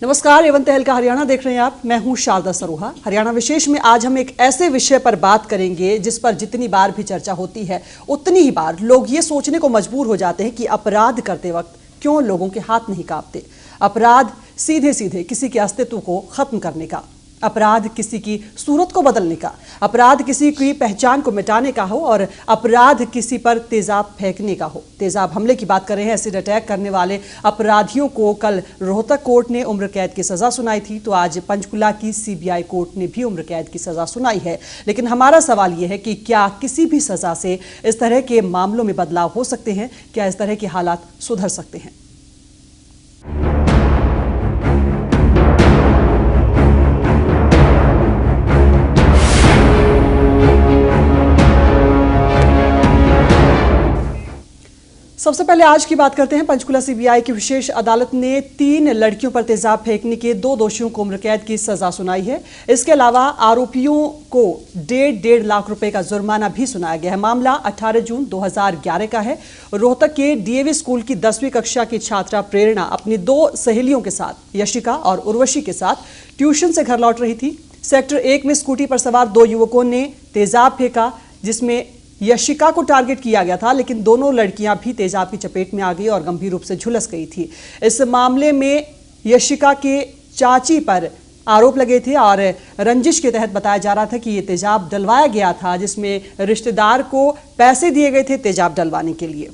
नमस्कार, एवं तहलका हरियाणा देख रहे हैं आप। मैं हूं शारदा सरोहा। हरियाणा विशेष में आज हम एक ऐसे विषय पर बात करेंगे जिस पर जितनी बार भी चर्चा होती है उतनी ही बार लोग ये सोचने को मजबूर हो जाते हैं कि अपराध करते वक्त क्यों लोगों के हाथ नहीं कांपते। अपराध सीधे सीधे किसी के अस्तित्व को खत्म करने का, अपराध किसी की सूरत को बदलने का, अपराध किसी की पहचान को मिटाने का हो और अपराध किसी पर तेजाब फेंकने का हो। तेजाब हमले की बात कर रहे हैं। एसिड अटैक करने वाले अपराधियों को कल रोहतक कोर्ट ने उम्र कैद की सजा सुनाई थी, तो आज पंचकुला की सीबीआई कोर्ट ने भी उम्र कैद की सजा सुनाई है। लेकिन हमारा सवाल यह है कि क्या किसी भी सजा से इस तरह के मामलों में बदलाव हो सकते हैं? क्या इस तरह के हालात सुधर सकते हैं? सबसे पहले आज की बात करते हैं। पंचकुला सीबीआई की विशेष अदालत ने 3 लड़कियों पर तेजाब फेंकने के 2 दोषियों को उम्र कैद की सजा सुनाई है। इसके अलावा आरोपियों को 1.5 लाख रुपए का जुर्माना भी सुनाया गया है। मामला 18 जून 2011 का है। रोहतक के डीएवी स्कूल की 10वीं कक्षा की छात्रा प्रेरणा अपनी 2 सहेलियों के साथ, यशिका और उर्वशी के साथ ट्यूशन से घर लौट रही थी। सेक्टर 1 में स्कूटी पर सवार 2 युवकों ने तेजाब फेंका, जिसमें यशिका को टारगेट किया गया था, लेकिन दोनों लड़कियां भी तेजाब की चपेट में आ गई और गंभीर रूप से झुलस गई थी। इस मामले में यशिका के चाची पर आरोप लगे थे और रंजिश के तहत बताया जा रहा था कि ये तेजाब डलवाया गया था, जिसमें रिश्तेदार को पैसे दिए गए थे तेजाब डलवाने के लिए।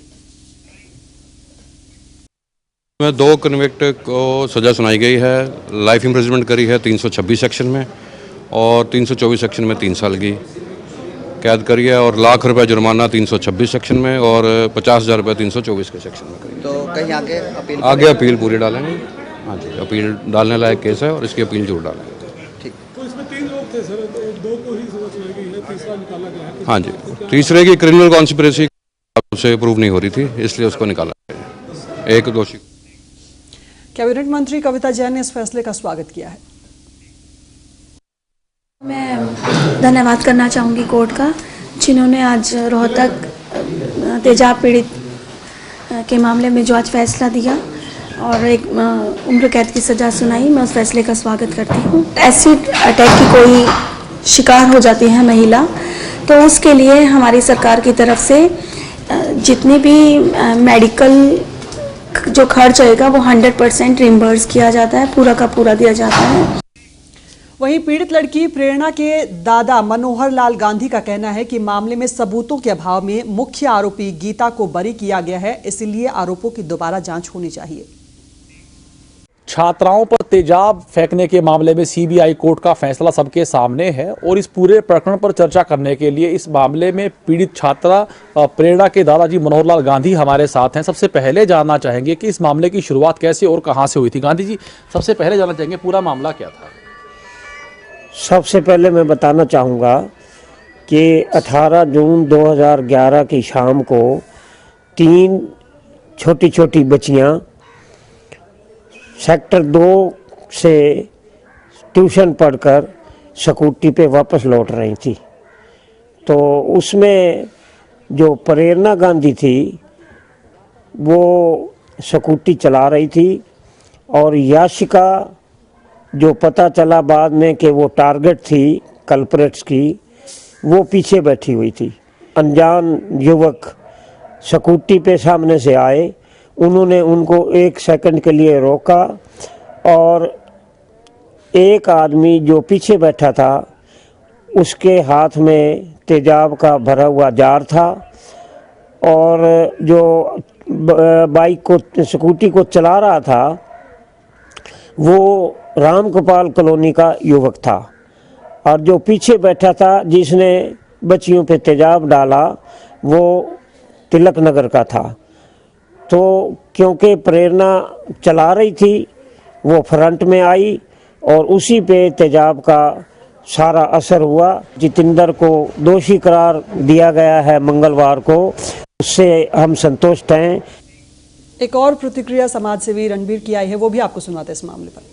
2 कन्विक्ट को सजा सुनाई गई है। लाइफ इम्प्रिजनमेंट करी है 326 सेक्शन में और 324 सेक्शन में 3 साल की कैद करी है और लाख रुपए जुर्माना 326 सेक्शन में और 50,000 रुपये 324 के सेक्शन में करी। तो कहीं आगे अपील पूरी डालेंगे। हाँ जी, अपील डालने लायक केस है और इसकी अपील जरूर डालेंगे। ठीक। तो इसमें 3 लोग थे सर, 2 को ही सजा सुनाई गई है, तीसरा निकाला गया है। हाँ जी, तीसरे की क्रिमिनल कॉन्स्पिरेसी से प्रूव नहीं हो रही थी, इसलिए उसको निकाला गया। एक दोषी। कैबिनेट मंत्री कविता जैन ने इस फैसले का स्वागत किया है। मैं धन्यवाद करना चाहूँगी कोर्ट का, जिन्होंने आज रोहतक तेजाब पीड़ित के मामले में जो आज फैसला दिया और एक उम्र कैद की सज़ा सुनाई। मैं उस फैसले का स्वागत करती हूँ। एसिड अटैक की कोई शिकार हो जाती है महिला, तो उसके लिए हमारी सरकार की तरफ से जितनी भी मेडिकल जो खर्च होएगा वो 100% रिम्बर्स किया जाता है, पूरा का पूरा दिया जाता है। वहीं पीड़ित लड़की प्रेरणा के दादा मनोहर लाल गांधी का कहना है कि मामले में सबूतों के अभाव में मुख्य आरोपी गीता को बरी किया गया है, इसलिए आरोपों की दोबारा जांच होनी चाहिए। छात्राओं पर तेजाब फेंकने के मामले में सीबीआई कोर्ट का फैसला सबके सामने है और इस पूरे प्रकरण पर चर्चा करने के लिए इस मामले में पीड़ित छात्रा प्रेरणा के दादाजी मनोहर लाल गांधी हमारे साथ हैं। सबसे पहले जानना चाहेंगे कि इस मामले की शुरुआत कैसे और कहां से हुई थी। गांधी जी, सबसे पहले जानना चाहेंगे पूरा मामला क्या था? सबसे पहले मैं बताना चाहूँगा कि 18 जून 2011 की शाम को 3 छोटी छोटी बच्चियाँ सेक्टर 2 से ट्यूशन पढ़कर स्कूटी पे वापस लौट रही थी। तो उसमें जो प्रेरणा गांधी थी वो स्कूटी चला रही थी और याशिका, जो पता चला बाद में कि वो टारगेट थी कल्प्रेट्स की, वो पीछे बैठी हुई थी। अनजान युवक स्कूटी पे सामने से आए, उन्होंने उनको 1 सेकंड के लिए रोका और एक आदमी जो पीछे बैठा था उसके हाथ में तेजाब का भरा हुआ जार था और जो बाइक को, स्कूटी को चला रहा था वो राम गोपाल कॉलोनी का युवक था और जो पीछे बैठा था जिसने बच्चियों पे तेजाब डाला वो तिलक नगर का था। तो क्योंकि प्रेरणा चला रही थी वो फ्रंट में आई और उसी पे तेजाब का सारा असर हुआ। जितेंद्र को दोषी करार दिया गया है मंगलवार को, उससे हम संतुष्ट हैं। एक और प्रतिक्रिया समाजसेवी रणबीर की आई है, वो भी आपको सुनाते हैं इस मामले पर।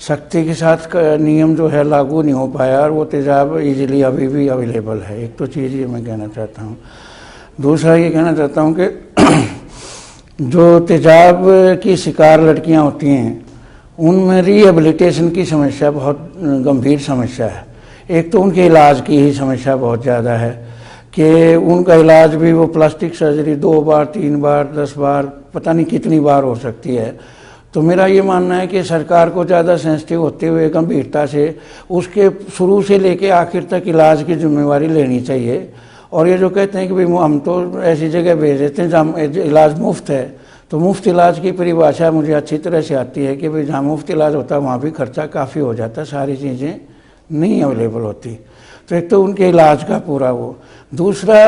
सख्ती के साथ नियम जो है लागू नहीं हो पाया और वो तेजाब इजीली अभी भी अवेलेबल है। एक तो चीज़ ये मैं कहना चाहता हूँ। दूसरा ये कहना चाहता हूँ कि जो तेजाब की शिकार लड़कियां होती हैं उनमें रिहेबिलिटेशन की समस्या बहुत गंभीर समस्या है। एक तो उनके इलाज की ही समस्या बहुत ज़्यादा है कि उनका इलाज भी वो प्लास्टिक सर्जरी 2 बार 3 बार 10 बार पता नहीं कितनी बार हो सकती है। तो मेरा ये मानना है कि सरकार को ज़्यादा सेंसिटिव होते हुए गंभीरता से उसके शुरू से लेके आखिर तक इलाज की जिम्मेवारी लेनी चाहिए। और ये जो कहते हैं कि भाई हम तो ऐसी जगह भेज देते हैं जहाँ इलाज मुफ्त है, तो मुफ्त इलाज की परिभाषा मुझे अच्छी तरह से आती है कि भाई जहाँ मुफ्त इलाज होता है वहाँ भी खर्चा काफ़ी हो जाता है, सारी चीज़ें नहीं अवेलेबल होती। तो एक तो उनके इलाज का पूरा वो, दूसरा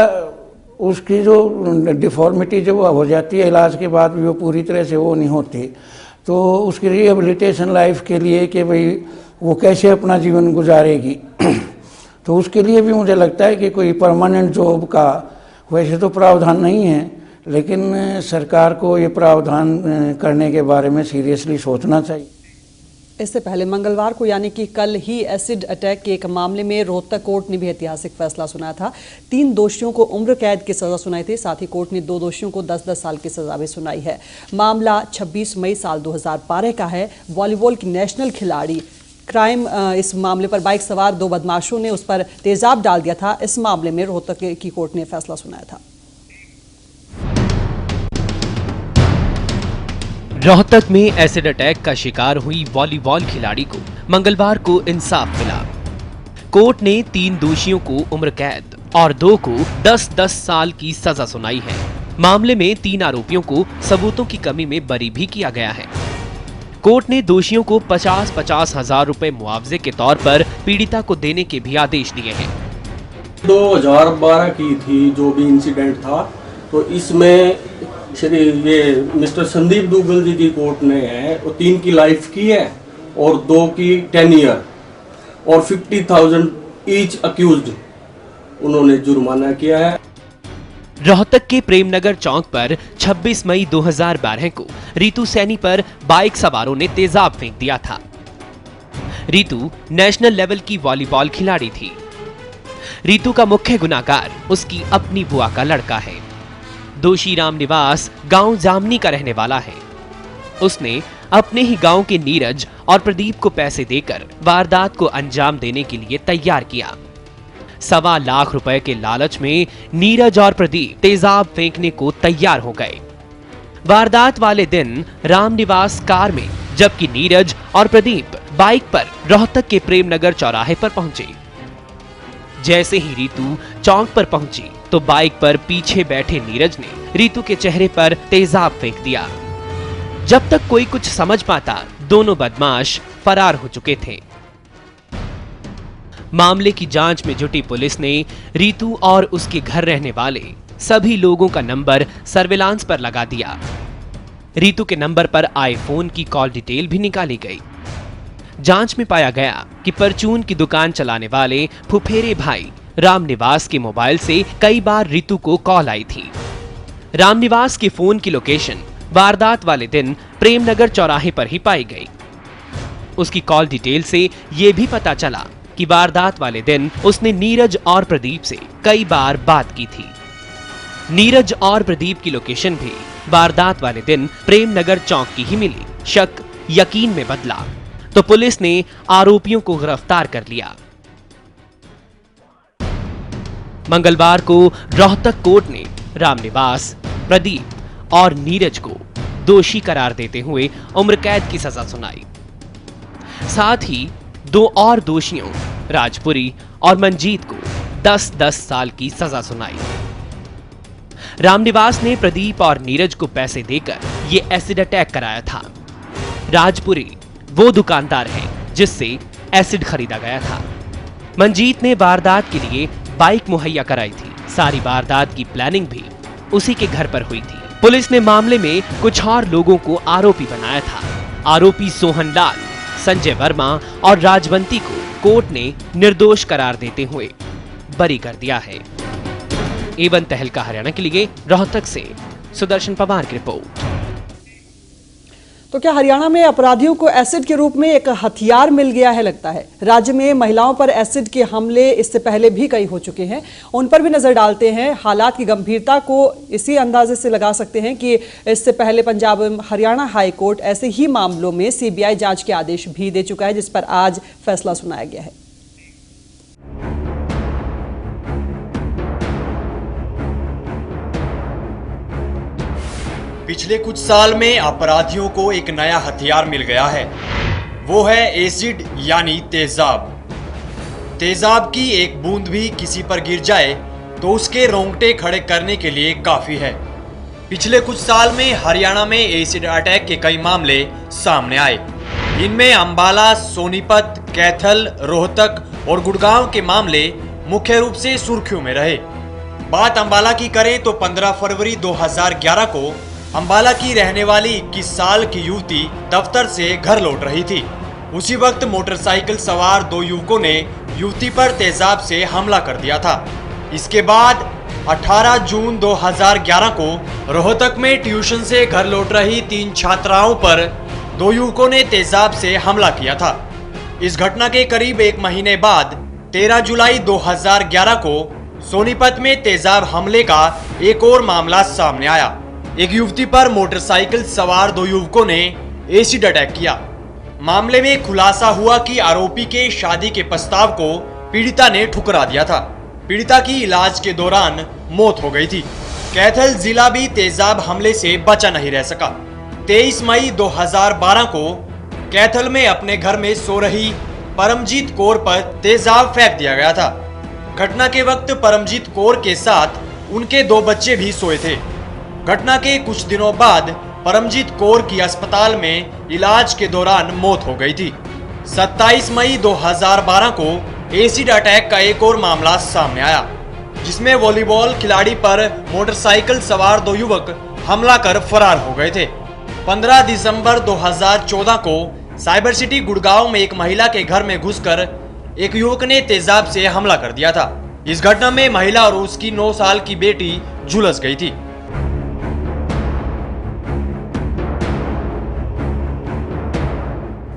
उसकी जो डिफॉर्मिटी जो हो जाती है इलाज के बाद भी वो पूरी तरह से वो नहीं होती, तो उसकी रिहेबिलिटेशन लाइफ के लिए कि भाई वो कैसे अपना जीवन गुजारेगी तो उसके लिए भी मुझे लगता है कि कोई परमानेंट जॉब का वैसे तो प्रावधान नहीं है, लेकिन सरकार को ये प्रावधान करने के बारे में सीरियसली सोचना चाहिए। इससे पहले मंगलवार को यानी कि कल ही एसिड अटैक के एक मामले में रोहतक कोर्ट ने भी ऐतिहासिक फैसला सुनाया था। 3 दोषियों को उम्र कैद की सजा सुनाई थी। साथ ही कोर्ट ने 2 दोषियों को 10-10 साल की सजा भी सुनाई है। मामला 26 मई साल 2012 का है। वॉलीबॉल की नेशनल खिलाड़ी क्राइम इस मामले पर बाइक सवार 2 बदमाशों ने उस पर तेजाब डाल दिया था। इस मामले में रोहतक की कोर्ट ने फैसला सुनाया था। रोहतक में एसिड अटैक का शिकार हुई वॉलीबॉल खिलाड़ी को मंगलवार को इंसाफ मिला। कोर्ट ने 3 दोषियों को उम्र कैद और 2 को 10-10 साल की सजा सुनाई है। मामले में 3 आरोपियों को सबूतों की कमी में बरी भी किया गया है। कोर्ट ने दोषियों को 50-50 हजार रुपए मुआवजे के तौर पर पीड़िता को देने के भी आदेश दिए हैं। 2012 की थी जो भी इंसिडेंट था, तो इसमें श्री ये मिस्टर संदीप दुग्गल जी की कोर्ट ने है वो 3 की लाइफ की है और 2 की 10 ईयर और 50,000 ईच अक्यूज्ड उन्होंने जुर्माना किया है। रोहतक के प्रेमनगर चौक पर 26 मई 2012 को रितु सैनी पर बाइक सवारों ने तेजाब फेंक दिया था। रितु नेशनल लेवल की वॉलीबॉल खिलाड़ी थी। रितु का मुख्य गुनाहगार उसकी अपनी बुआ का लड़का है। दोषी रामनिवास गांव जामनी का रहने वाला है। उसने अपने ही गांव के नीरज और प्रदीप को पैसे देकर वारदात को अंजाम देने के लिए तैयार किया। 1.25 लाख रुपए के लालच में नीरज और प्रदीप तेजाब फेंकने को तैयार हो गए। वारदात वाले दिन रामनिवास कार में जबकि नीरज और प्रदीप बाइक पर रोहतक के प्रेमनगर चौराहे पर पहुंचे। जैसे ही रितु चौक पर पहुंची तो बाइक पर पीछे बैठे नीरज ने रितु के चेहरे पर तेजाब फेंक दिया। जब तक कोई कुछ समझ पाता दोनों बदमाश फरार हो चुके थे। मामले की जांच में जुटी पुलिस ने रितु और उसके घर रहने वाले सभी लोगों का नंबर सर्विलांस पर लगा दिया। रितु के नंबर पर आए फोन की कॉल डिटेल भी निकाली गई। जांच में पाया गया कि परचून की दुकान चलाने वाले फुफेरे भाई रामनिवास के मोबाइल से कई बार रितु को कॉल आई थी। रामनिवास के फोन की लोकेशन वारदात वाले दिन प्रेमनगर चौराहे पर ही पाई गई। उसकी कॉल डिटेल से यह भी पता चला कि वारदात वाले दिन उसने नीरज और प्रदीप से कई बार बात की थी। नीरज और प्रदीप की लोकेशन भी वारदात वाले दिन प्रेमनगर चौक की ही मिली। शक यकीन में बदला तो पुलिस ने आरोपियों को गिरफ्तार कर लिया। मंगलवार को रोहतक कोर्ट ने रामनिवास, प्रदीप और नीरज को दोषी करार देते हुए उम्र कैद की सजा सुनाई। साथ ही 2 और दोषियों राजपुरी और मंजीत को 10-10 साल की सजा सुनाई। रामनिवास ने प्रदीप और नीरज को पैसे देकर ये एसिड अटैक कराया था। राजपुरी वो दुकानदार है जिससे एसिड खरीदा गया था। मंजीत ने वारदात के लिए बाइक मुहैया कराई थी। सारी वारदात की प्लानिंग भी उसी के घर पर हुई थी। पुलिस ने मामले में कुछ और लोगों को आरोपी बनाया था। आरोपी सोहनलाल, संजय वर्मा और राजवंती को कोर्ट ने निर्दोष करार देते हुए बरी कर दिया है। एवन तहलका हरियाणा के लिए रोहतक से सुदर्शन पवार की रिपोर्ट। तो क्या हरियाणा में अपराधियों को एसिड के रूप में एक हथियार मिल गया है? लगता है राज्य में महिलाओं पर एसिड के हमले इससे पहले भी कई हो चुके हैं, उन पर भी नजर डालते हैं। हालात की गंभीरता को इसी अंदाजे से लगा सकते हैं कि इससे पहले पंजाब हरियाणा हाई कोर्ट ऐसे ही मामलों में सीबीआई जांच के आदेश भी दे चुका है, जिस पर आज फैसला सुनाया गया है। पिछले कुछ साल में अपराधियों को एक नया हथियार मिल गया है, वो है एसिड यानी तेजाब। तेजाब की एक बूंद भी किसी पर गिर जाए तो उसके रोंगटे खड़े करने के लिए काफी है। पिछले कुछ साल में हरियाणा में एसिड अटैक के कई मामले सामने आए। इनमें अंबाला, सोनीपत, कैथल, रोहतक और गुड़गांव के मामले मुख्य रूप से सुर्खियों में रहे। बात अंबाला की करें तो 15 फरवरी 2011 को अंबाला की रहने वाली 21 साल की युवती दफ्तर से घर लौट रही थी। उसी वक्त मोटरसाइकिल सवार दो युवकों ने युवती पर तेजाब से हमला कर दिया था। इसके बाद 18 जून 2011 को रोहतक में ट्यूशन से घर लौट रही 3 छात्राओं पर दो युवकों ने तेजाब से हमला किया था। इस घटना के करीब 1 महीने बाद 13 जुलाई 2011 को सोनीपत में तेजाब हमले का एक और मामला सामने आया। एक युवती पर मोटरसाइकिल सवार दो युवकों ने एसिड अटैक किया। मामले में खुलासा हुआ कि आरोपी के शादी के प्रस्ताव को पीड़िता ने ठुकरा दिया था। पीड़िता की इलाज के दौरान मौत हो गई थी। कैथल जिला भी तेजाब हमले से बचा नहीं रह सका। 23 मई 2012 को कैथल में अपने घर में सो रही परमजीत कौर पर तेजाब फेंक दिया गया था। घटना के वक्त परमजीत कौर के साथ उनके 2 बच्चे भी सोए थे। घटना के कुछ दिनों बाद परमजीत कौर की अस्पताल में इलाज के दौरान मौत हो गई थी। 27 मई 2012 को एसिड अटैक का एक और मामला सामने आया, जिसमें वॉलीबॉल खिलाड़ी पर मोटरसाइकिल सवार 2 युवक हमला कर फरार हो गए थे। 15 दिसंबर 2014 को साइबर सिटी गुड़गांव में एक महिला के घर में घुसकर एक युवक ने तेजाब से हमला कर दिया था। इस घटना में महिला और उसकी 9 साल की बेटी झुलस गई थी।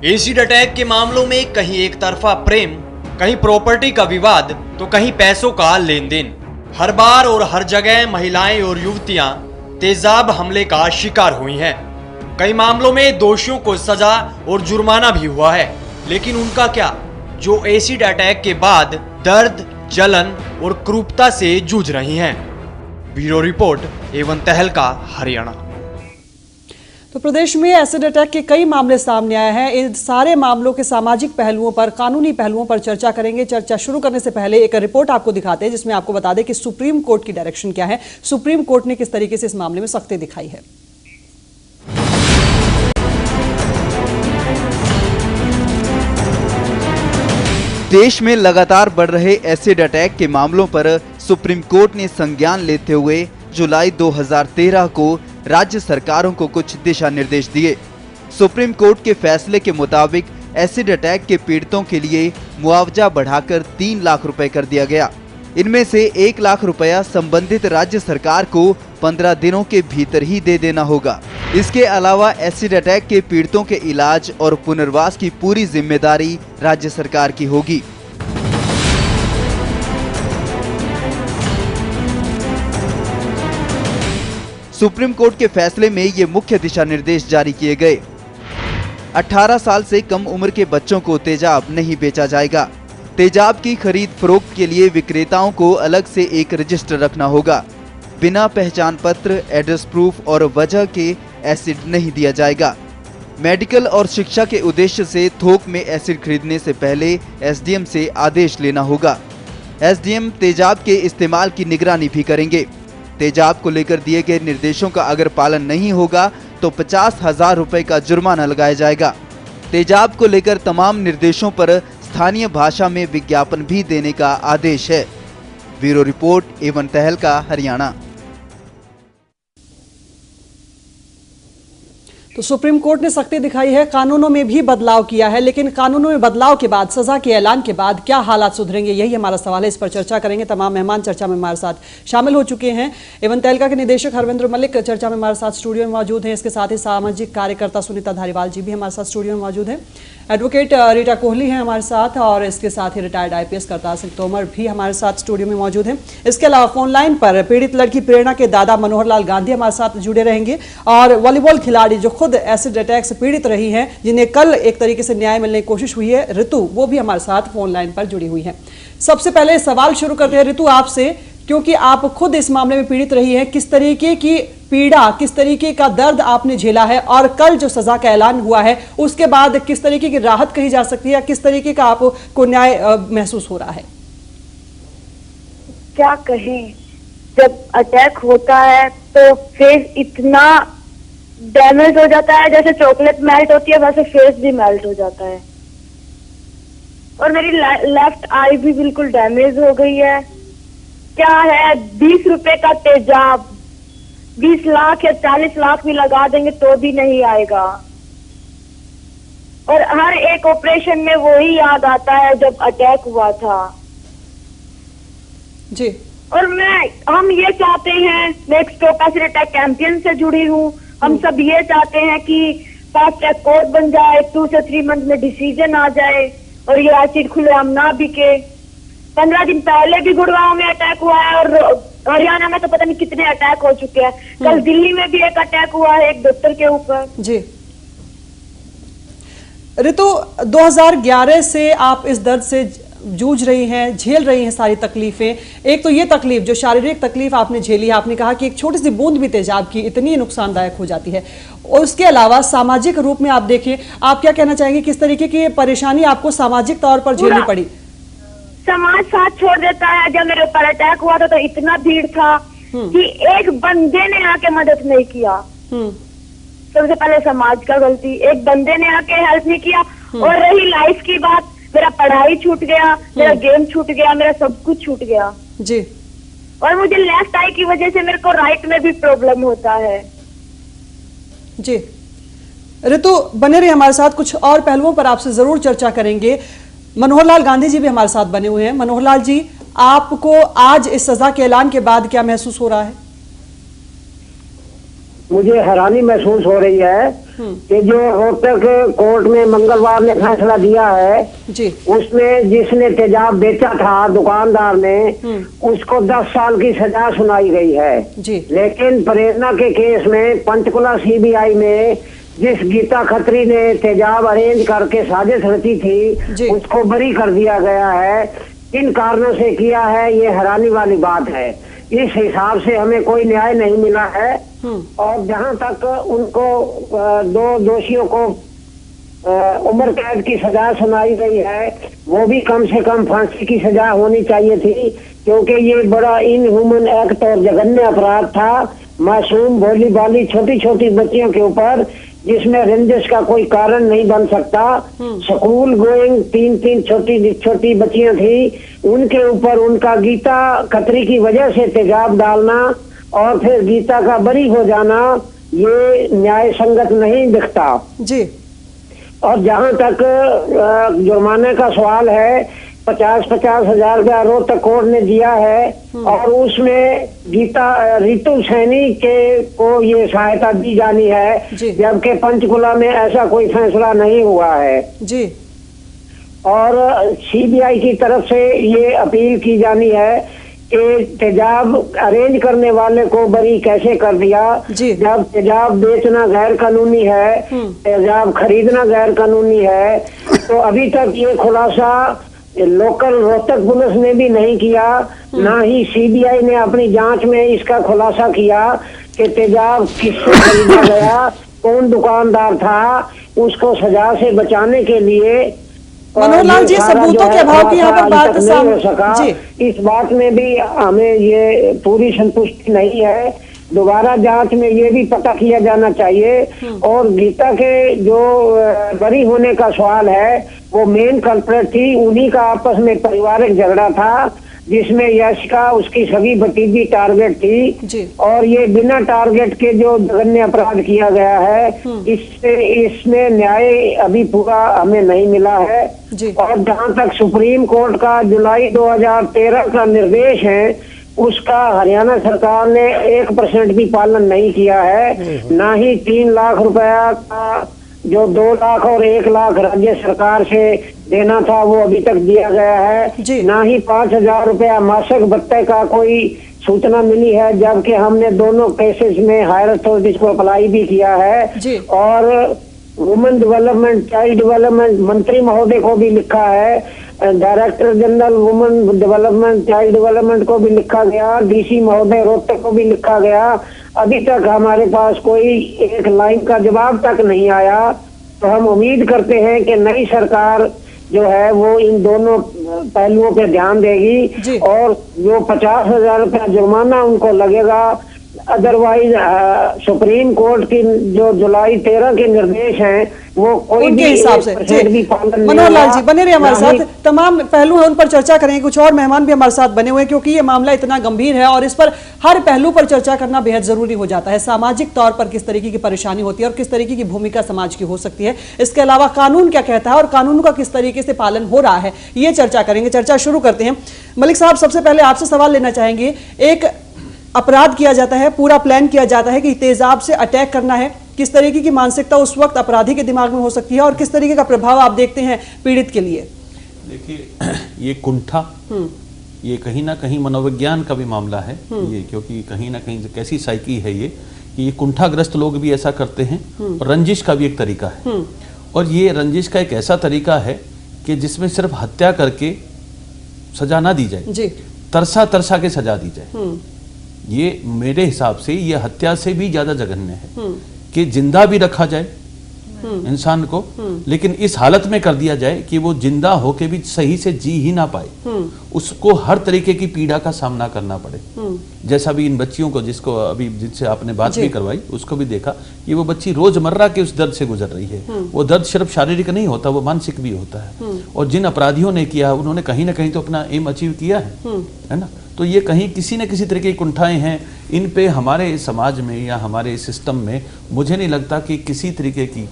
एसिड अटैक के मामलों में कहीं एक तरफा प्रेम, कहीं प्रॉपर्टी का विवाद तो कहीं पैसों का लेन देन। हर बार और हर जगह महिलाएं और युवतियां तेजाब हमले का शिकार हुई हैं। कई मामलों में दोषियों को सजा और जुर्माना भी हुआ है, लेकिन उनका क्या, जो एसिड अटैक के बाद दर्द, जलन और क्रूरता से जूझ रही हैं। ब्यूरो रिपोर्ट एवं तहलका, हरियाणा। तो प्रदेश में एसिड अटैक के कई मामले सामने आए हैं। इन सारे मामलों के सामाजिक पहलुओं पर, कानूनी पहलुओं पर चर्चा करेंगे। चर्चा शुरू करने से पहले एक रिपोर्ट आपको दिखाते हैं, जिसमें आपको बता दें कि सुप्रीम कोर्ट की डायरेक्शन क्या है, सुप्रीम कोर्ट ने किस तरीके से इस मामले में सख्ती दिखाई है। देश में लगातार बढ़ रहे एसिड अटैक के मामलों पर सुप्रीम कोर्ट ने संज्ञान लेते हुए जुलाई 2013 को राज्य सरकारों को कुछ दिशा निर्देश दिए। सुप्रीम कोर्ट के फैसले के मुताबिक एसिड अटैक के पीड़ितों के लिए मुआवजा बढ़ाकर 3 लाख रुपए कर दिया गया। इनमें से 1 लाख रुपया संबंधित राज्य सरकार को 15 दिनों के भीतर ही दे देना होगा। इसके अलावा एसिड अटैक के पीड़ितों के इलाज और पुनर्वास की पूरी जिम्मेदारी राज्य सरकार की होगी। सुप्रीम कोर्ट के फैसले में ये मुख्य दिशा निर्देश जारी किए गए। 18 साल से कम उम्र के बच्चों को तेजाब नहीं बेचा जाएगा। तेजाब की खरीद फरोख्त के लिए विक्रेताओं को अलग से एक रजिस्टर रखना होगा। बिना पहचान पत्र, एड्रेस प्रूफ और वजह के एसिड नहीं दिया जाएगा। मेडिकल और शिक्षा के उद्देश्य से थोक में एसिड खरीदने से पहले एसडीएम से आदेश लेना होगा। एसडीएम तेजाब के इस्तेमाल की निगरानी भी करेंगे। तेजाब को लेकर दिए गए निर्देशों का अगर पालन नहीं होगा तो 50,000 रुपए का जुर्माना लगाया जाएगा। तेजाब को लेकर तमाम निर्देशों पर स्थानीय भाषा में विज्ञापन भी देने का आदेश है। ब्यूरो रिपोर्ट एवं तहलका, हरियाणा। तो सुप्रीम कोर्ट ने सख्ती दिखाई है, कानूनों में भी बदलाव किया है, लेकिन कानूनों में बदलाव के बाद, सजा के ऐलान के बाद क्या हालात सुधरेंगे, यही हमारा सवाल है। इस पर चर्चा करेंगे। तमाम मेहमान चर्चा में हमारे साथ शामिल हो चुके हैं। एवं तहलका के निदेशक हरविंद्र मलिक चर्चा में हमारे साथ स्टूडियो में मौजूद हैं। इसके साथ ही सामाजिक कार्यकर्ता सुनीता धारीवाल जी भी हमारे साथ स्टूडियो में मौजूद हैं। एडवोकेट रीटा कोहली हैं हमारे साथ, और इसके साथ ही रिटायर्ड IPS करतार सिंह तोमर भी हमारे साथ स्टूडियो में मौजूद हैं। इसके अलावा फोन लाइन पर पीड़ित लड़की प्रेरणा के दादा मनोहर लाल गांधी हमारे साथ जुड़े रहेंगे, और वॉलीबॉल खिलाड़ी जो खुद एसिड अटैक से पीड़ित रही हैं, जिन्हें कल एक तरीके से न्याय मिलने की कोशिश हुई है, ऋतु, वो भी हमारे साथ फोन लाइन पर जुड़ी हुई है। सबसे पहले सवाल शुरू करते हैं ऋतु आपसे, क्योंकि आप खुद इस मामले में पीड़ित रही हैं। किस तरीके की पीड़ा, किस तरीके का दर्द आपने झेला है, और कल जो सजा का ऐलान हुआ है उसके बाद किस तरीके की राहत कही जा सकती है, या किस तरीके का आपको न्याय महसूस हो रहा है? क्या कहें, जब अटैक होता है तो फेस इतना डैमेज हो जाता है, जैसे चॉकलेट मेल्ट होती है वैसे फेस भी मेल्ट हो जाता है, और मेरी लेफ्ट आई भी बिल्कुल डैमेज हो गई है। क्या है, 20 रुपए का तेजाब 20 लाख या 40 लाख भी लगा देंगे तो भी नहीं आएगा, और हर एक ऑपरेशन में वही याद आता है जब अटैक हुआ था जी। और हम ये चाहते हैं, मैं एक स्टॉप एसिड अटैक कैंपेन से जुड़ी हूँ, हम सब ये चाहते हैं कि फास्ट ट्रैक कोर्ट बन जाए, 2 से 3 मंथ में डिसीजन आ जाए, और ये एसिड खुलेआम ना बिके। 15 दिन पहले भी गुड़गांव में अटैक हुआ है, और हरियाणा में तो पता नहीं कितने अटैक हो चुके हैं। कल दिल्ली में भी एक अटैक हुआ है एक डॉक्टर के ऊपर। जी ऋतु, 2011 से आप इस दर्द से जूझ रही हैं, झेल रही हैं सारी तकलीफें। एक तो ये तकलीफ, जो शारीरिक तकलीफ आपने झेली है, आपने कहा कि एक छोटी सी बूंद भी तेजाब की इतनी नुकसानदायक हो जाती है, और उसके अलावा सामाजिक रूप में आप देखिए, आप क्या कहना चाहेंगे, किस तरीके की परेशानी आपको सामाजिक तौर पर झेलनी पड़ी? समाज साथ छोड़ देता है। जब मेरे ऊपर अटैक हुआ था तो इतना भीड़ था कि एक बंदे ने आके मदद नहीं किया। सबसे पहले समाज का गलती, एक बंदे ने आके हेल्प नहीं किया। और रही लाइफ की बात, मेरा पढ़ाई छूट गया, मेरा गेम छूट गया, मेरा सब कुछ छूट गया जी। और मुझे लेफ्ट आई की वजह से मेरे को राइट में भी प्रॉब्लम होता है जी। ऋतु, बने रहिए हमारे साथ, कुछ और पहलुओं पर आपसे जरूर चर्चा करेंगे। मनोहर लाल गांधी जी भी हमारे साथ बने हुए हैं। मनोहर लाल जी, आपको आज इस सजा के ऐलान के बाद क्या महसूस हो रहा है? मुझे हैरानी महसूस हो रही है कि जो रोहतक कोर्ट में मंगलवार ने फैसला दिया है जी, उसमें जिसने तेजाब बेचा था दुकानदार ने, उसको 10 साल की सजा सुनाई गई है जी। लेकिन प्रेरणा के केस में पंचकुला CBI में जिस गीता खत्री ने तेजाब अरेंज करके साजिश रची थी उसको बरी कर दिया गया है। किन कारणों से किया है, ये हैरानी वाली बात है। इस हिसाब से हमें कोई न्याय नहीं मिला है, और जहां तक उनको 2 दोषियों को उम्र कैद की सजा सुनाई गई है, वो भी कम से कम फांसी की सजा होनी चाहिए थी, क्योंकि ये बड़ा इनह्यूमन एक्ट और जघन्य अपराध था। मासूम भोली भाली छोटी छोटी बच्चियों के ऊपर, जिसमें रंजिश का कोई कारण नहीं बन सकता। स्कूल गोइंग 3 छोटी छोटी बच्चियां थी, उनके ऊपर उनका गीता खत्री की वजह से तेजाब डालना और फिर गीता का बरी हो जाना, ये न्याय संगत नहीं दिखता जी। और जहां तक जुर्माने का सवाल है, 50-50 हजार रुपया रोहतक कोर्ट ने दिया है, और उसमें गीता ऋतु सैनी के को ये सहायता दी जानी है, जबकि पंचकुला में ऐसा कोई फैसला नहीं हुआ है जी। और CBI की तरफ से ये अपील की जानी है कि तेजाब अरेंज करने वाले को बरी कैसे कर दिया, जब तेजाब बेचना गैर कानूनी है, तेजाब खरीदना गैर कानूनी है। तो अभी तक ये खुलासा लोकल रोहतक पुलिस ने भी नहीं किया, ना ही CBI ने अपनी जांच में इसका खुलासा किया कि तेजाब किससे खरीदा गया, कौन दुकानदार था, उसको सजा से बचाने के लिए। मनोहर लाल जी, सबूतों के अभाव की यहाँ पर बात नहीं हो सका। इस बात में भी हमें ये पूरी संतुष्टि नहीं है। दोबारा जांच में ये भी पता किया जाना चाहिए। और गीता के जो बरी होने का सवाल है, वो मेन कल्प्रेट थी, उन्हीं का आपस में पारिवारिक झगड़ा था। जिसमें यश का उसकी सभी भतीजी टारगेट थी जी। और ये बिना टारगेट के जो जघन्य अपराध किया गया है, इसमें न्याय अभी पूरा हमें नहीं मिला है जी। और जहां तक सुप्रीम कोर्ट का जुलाई 2013 का निर्देश है, उसका हरियाणा सरकार ने 1% भी पालन नहीं किया है। ना ही 3 लाख रुपया का जो 2 लाख और 1 लाख राज्य सरकार से देना था वो अभी तक दिया गया है। ना ही 5,000 रुपया मासिक भत्ते का कोई सूचना मिली है, जबकि हमने दोनों केसेस में हायर अथॉरिटीज को अप्लाई भी किया है और वुमेन डेवलपमेंट, चाइल्ड डेवलपमेंट मंत्री महोदय को भी लिखा है, director general women development, child development को भी लिखा गया, डीसी महोदय रोहतक को भी लिखा गया। अभी तक हमारे पास कोई एक लाइन का जवाब तक नहीं आया। तो हम उम्मीद करते हैं कि नई सरकार जो है वो इन दोनों पहलुओं पे ध्यान देगी और जो 50,000 रुपया जुर्माना उनको लगेगा, अदरवाइज सुप्रीम कोर्ट की जो जुलाई 13 के निर्देश हैं वो कोई उनके हिसाब से भी पालन नहीं। मनोहर लाल जी बने रहे हमारे साथ, तमाम पहलू हैं उन पर चर्चा करेंगे। कुछ और मेहमान भी हमारे साथ बने हुए हैं क्योंकि ये मामला इतना गंभीर है और इस पर हर पहलू पर चर्चा करना बेहद जरूरी हो जाता है। सामाजिक तौर पर किस तरीके की परेशानी होती है और किस तरीके की भूमिका समाज की हो सकती है, इसके अलावा कानून क्या कहता है और कानून का किस तरीके से पालन हो रहा है, ये चर्चा करेंगे। चर्चा शुरू करते हैं। मलिक साहब, सबसे पहले आपसे सवाल लेना चाहेंगे। एक अपराध किया जाता है, पूरा प्लान किया जाता है कि तेजाब से अटैक करना है, किस तरीके की मानसिकता उस वक्त अपराधी के दिमाग में हो सकती है और किस तरीके का प्रभाव आप देखते हैं पीड़ित के लिए? देखिए, ये कुंठा, ये कहीं ना कहीं मनोविज्ञान का भी मामला है ये, क्योंकि कहीं ना कहीं कैसी साइकी है ये कि ये कुंठाग्रस्त लोग भी ऐसा करते हैं और रंजिश का भी एक तरीका है। और ये रंजिश का एक ऐसा तरीका है कि जिसमें सिर्फ हत्या करके सजा ना दी जाए, तरसा तरसा के सजा दी जाए। ये मेरे हिसाब से ये हत्या से भी ज्यादा जघन्य है कि जिंदा भी रखा जाए इंसान को, लेकिन इस हालत में कर दिया जाए कि वो जिंदा होके भी सही से जी ही ना पाए, उसको हर तरीके की पीड़ा का सामना करना पड़े। जैसा भी इन बच्चियों को, जिसको अभी जिससे आपने बात भी करवाई, उसको भी देखा कि वो बच्ची रोजमर्रा के उस दर्द से गुजर रही है। वो दर्द सिर्फ शारीरिक नहीं होता, वो मानसिक भी होता है। और जिन अपराधियों ने किया, उन्होंने कहीं ना कहीं तो अपना एम अचीव किया है ना। तो ये कहीं किसी न किसी तरह की कुंठाएं हैं, इन पे हमारे समाज में या हमारे सिस्टम में मुझे नहीं लगता कि किसी तरीके की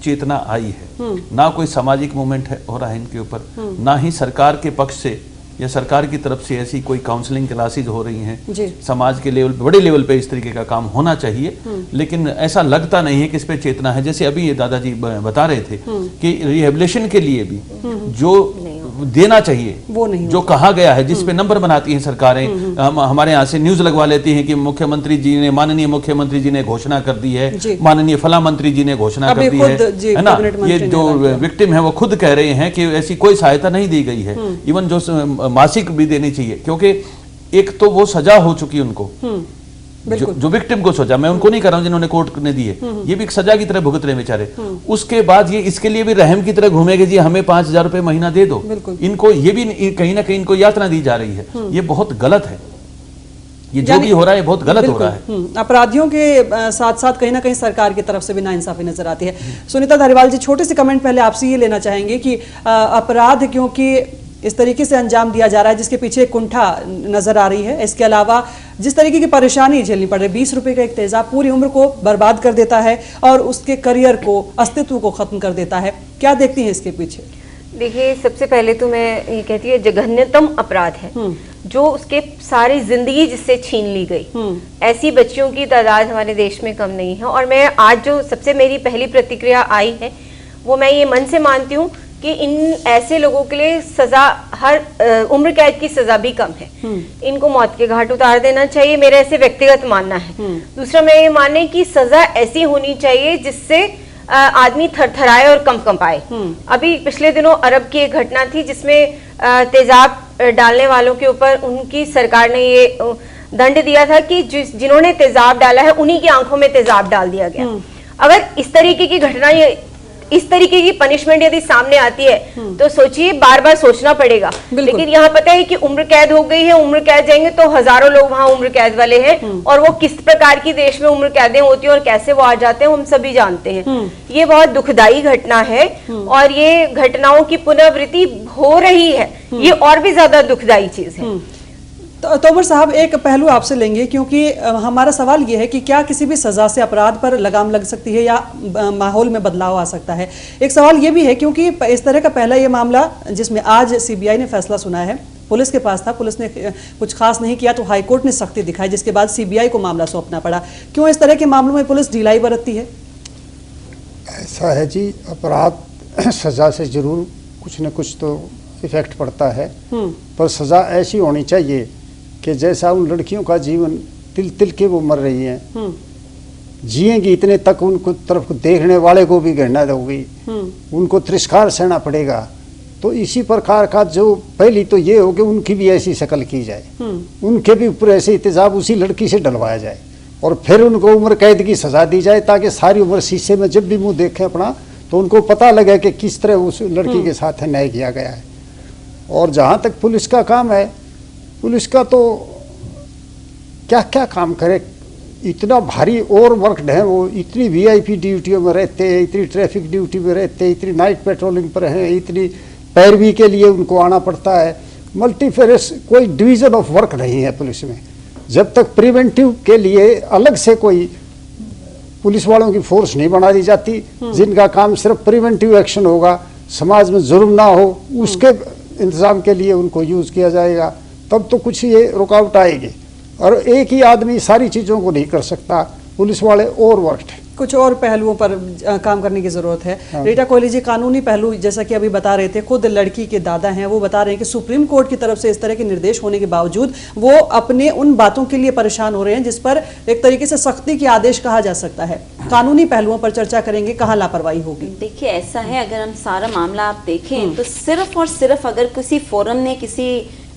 चेतना आई है। ना कोई सामाजिक मूवमेंट हो रहा है इनके ऊपर, ना ही सरकार के पक्ष से या सरकार की तरफ से ऐसी कोई काउंसलिंग क्लासेज हो रही हैं। समाज के लेवल पे, बड़े लेवल पे इस तरीके का काम होना चाहिए, लेकिन ऐसा लगता नहीं है कि इस पे चेतना है। जैसे अभी ये दादाजी बता रहे थे कि रिहेबिलिटेशन के लिए भी जो देना चाहिए वो नहीं, जो कहा गया है, जिस पे नंबर बनाती हैं सरकारें। हमारे यहाँ से न्यूज लगवा लेती हैं कि मुख्यमंत्री जी ने, माननीय मुख्यमंत्री जी ने घोषणा कर दी है, माननीय फला मंत्री जी ने घोषणा कर दी है ना। ये जो विक्टिम है वो खुद कह रहे हैं कि ऐसी कोई सहायता नहीं दी गई है। इवन जो मासिक भी देनी चाहिए, क्योंकि एक तो वो सजा हो चुकी उनको, जो विक्टिम को सजा, मैं उनको नहीं कर रहा हूं जिन्होंने कोर्ट ने दी है, ये भी एक सजा की तरह भुगत रहे बेचारे। उसके बाद ये इसके लिए भी रहम की तरह घूमेंगे जी, हमें 5,000 रुपए महीना दे दो। इनको ये भी कहीं ना कहीं इनको यातना दी जा रही है। ये बहुत गलत है, ये जो भी हो रहा है बहुत गलत हो रहा है। अपराधियों के साथ साथ कहीं ना कहीं सरकार की तरफ से भी नाइंसाफी नजर आती है। सुनीता धारीवाल जी, छोटे से कमेंट पहले आपसे ये लेना चाहेंगे कि अपराध क्योंकि इस तरीके से अंजाम दिया जा रहा है जिसके पीछे कुंठा नजर आ रही है, इसके अलावा जिस तरीके की परेशानी झेलनी पड़ रही है, 20 रुपए का एक तेजाब पूरी उम्र को बर्बाद कर देता है और उसके करियर को, अस्तित्व को खत्म कर देता है, क्या देखती हैं इसके पीछे? देखिए, सबसे पहले तो मैं ये कहती हूँ जघन्यतम अपराध है जो उसके सारी जिंदगी जिससे छीन ली गई। ऐसी बच्चियों की तादाद हमारे देश में कम नहीं है। और मैं आज जो सबसे मेरी पहली प्रतिक्रिया आई है वो मैं ये मन से मानती हूँ कि इन ऐसे लोगों के लिए सजा, हर उम्र कैद की सजा भी कम है। इनको मौत के घाट उतार देना चाहिए, मेरा ऐसे व्यक्तिगत मानना है। दूसरा, मैं ये मानने की सजा ऐसी होनी चाहिए जिससे आदमी थरथराए और कंपाए। अभी पिछले दिनों अरब की एक घटना थी जिसमें तेजाब डालने वालों के ऊपर उनकी सरकार ने ये दंड दिया था कि जिन्होंने तेजाब डाला है उन्हीं की आंखों में तेजाब डाल दिया गया। अगर इस तरीके की घटना, इस तरीके की पनिशमेंट यदि सामने आती है तो सोचिए, बार बार सोचना पड़ेगा। लेकिन यहाँ पता है कि उम्र कैद हो गई है, उम्र कैद जाएंगे तो हजारों लोग वहाँ उम्र कैद वाले हैं और वो किस प्रकार की देश में उम्र कैदें होती हैं और कैसे वो आ जाते हैं हम सभी जानते हैं। ये बहुत दुखदाई घटना है और ये घटनाओं की पुनरावृत्ति हो रही है, ये और भी ज्यादा दुखदाई चीज है। तो तोमर साहब, एक पहलू आपसे लेंगे, क्योंकि हमारा सवाल ये है कि क्या किसी भी सज़ा से अपराध पर लगाम लग सकती है या माहौल में बदलाव आ सकता है। एक सवाल ये भी है क्योंकि इस तरह का पहला ये मामला जिसमें आज सीबीआई ने फैसला सुनाया है, पुलिस के पास था, पुलिस ने कुछ खास नहीं किया तो हाईकोर्ट ने सख्ती दिखाई, जिसके बाद सीबीआई को मामला सौंपना पड़ा। क्यों इस तरह के मामलों में पुलिस ढिलाई बरतती है? ऐसा है जी, अपराध सज़ा से जरूर कुछ न कुछ तो इफेक्ट पड़ता है, पर सज़ा ऐसी होनी चाहिए कि जैसा उन लड़कियों का जीवन तिल तिल के वो मर रही हैं, जिएंगी इतने तक उनको तरफ को देखने वाले को भी घृणा होगी, उनको तिरस्कार सहना पड़ेगा। तो इसी प्रकार का जो पहली तो ये हो कि उनकी भी ऐसी शक्ल की जाए, उनके भी ऊपर ऐसे इंतजाम उसी लड़की से डलवाया जाए और फिर उनको उम्र कैद की सजा दी जाए, ताकि सारी उम्र शीशे में जब भी मुंह देखें अपना तो उनको पता लगे कि किस तरह उस लड़की के साथ न्याय किया गया है। और जहाँ तक पुलिस का काम है, पुलिस का तो क्या क्या काम करे, इतना भारी ओवर वर्कड है वो, इतनी वीआईपी ड्यूटियों में रहते हैं, इतनी ट्रैफिक ड्यूटी में रहते हैं, इतनी नाइट पेट्रोलिंग पर हैं, इतनी पैरवी के लिए उनको आना पड़ता है। मल्टीफेरस कोई डिवीजन ऑफ वर्क नहीं है पुलिस में। जब तक प्रिवेंटिव के लिए अलग से कोई पुलिस वालों की फोर्स नहीं बना दी जाती, जिनका काम सिर्फ प्रिवेंटिव एक्शन होगा, समाज में जुर्म ना हो उसके इंतजाम के लिए उनको यूज किया जाएगा, तब तो कुछ ये रुकावट आएगी। और एक ही आदमी सारी चीज़ों को नहीं कर सकता, पुलिस वाले ओवरवर्क्ड हैं। कुछ और पहलुओं पर काम करने की जरूरत है। हाँ। रीटा कोहली जी, कानूनी पहलू जैसा कि अभी बता रहे थे, खुद लड़की के दादा हैं, वो बता रहे हैं कि सुप्रीम कोर्ट की तरफ से इस तरह के निर्देश होने के बावजूद वो अपने उन बातों के लिए परेशान हो रहे हैं जिस पर एक तरीके से सख्ती के आदेश कहा जा सकता है। कानूनी पहलुओं पर चर्चा करेंगे, कहाँ लापरवाही होगी। देखिए, ऐसा है, अगर हम सारा मामला आप देखें तो सिर्फ और सिर्फ अगर किसी फोरम ने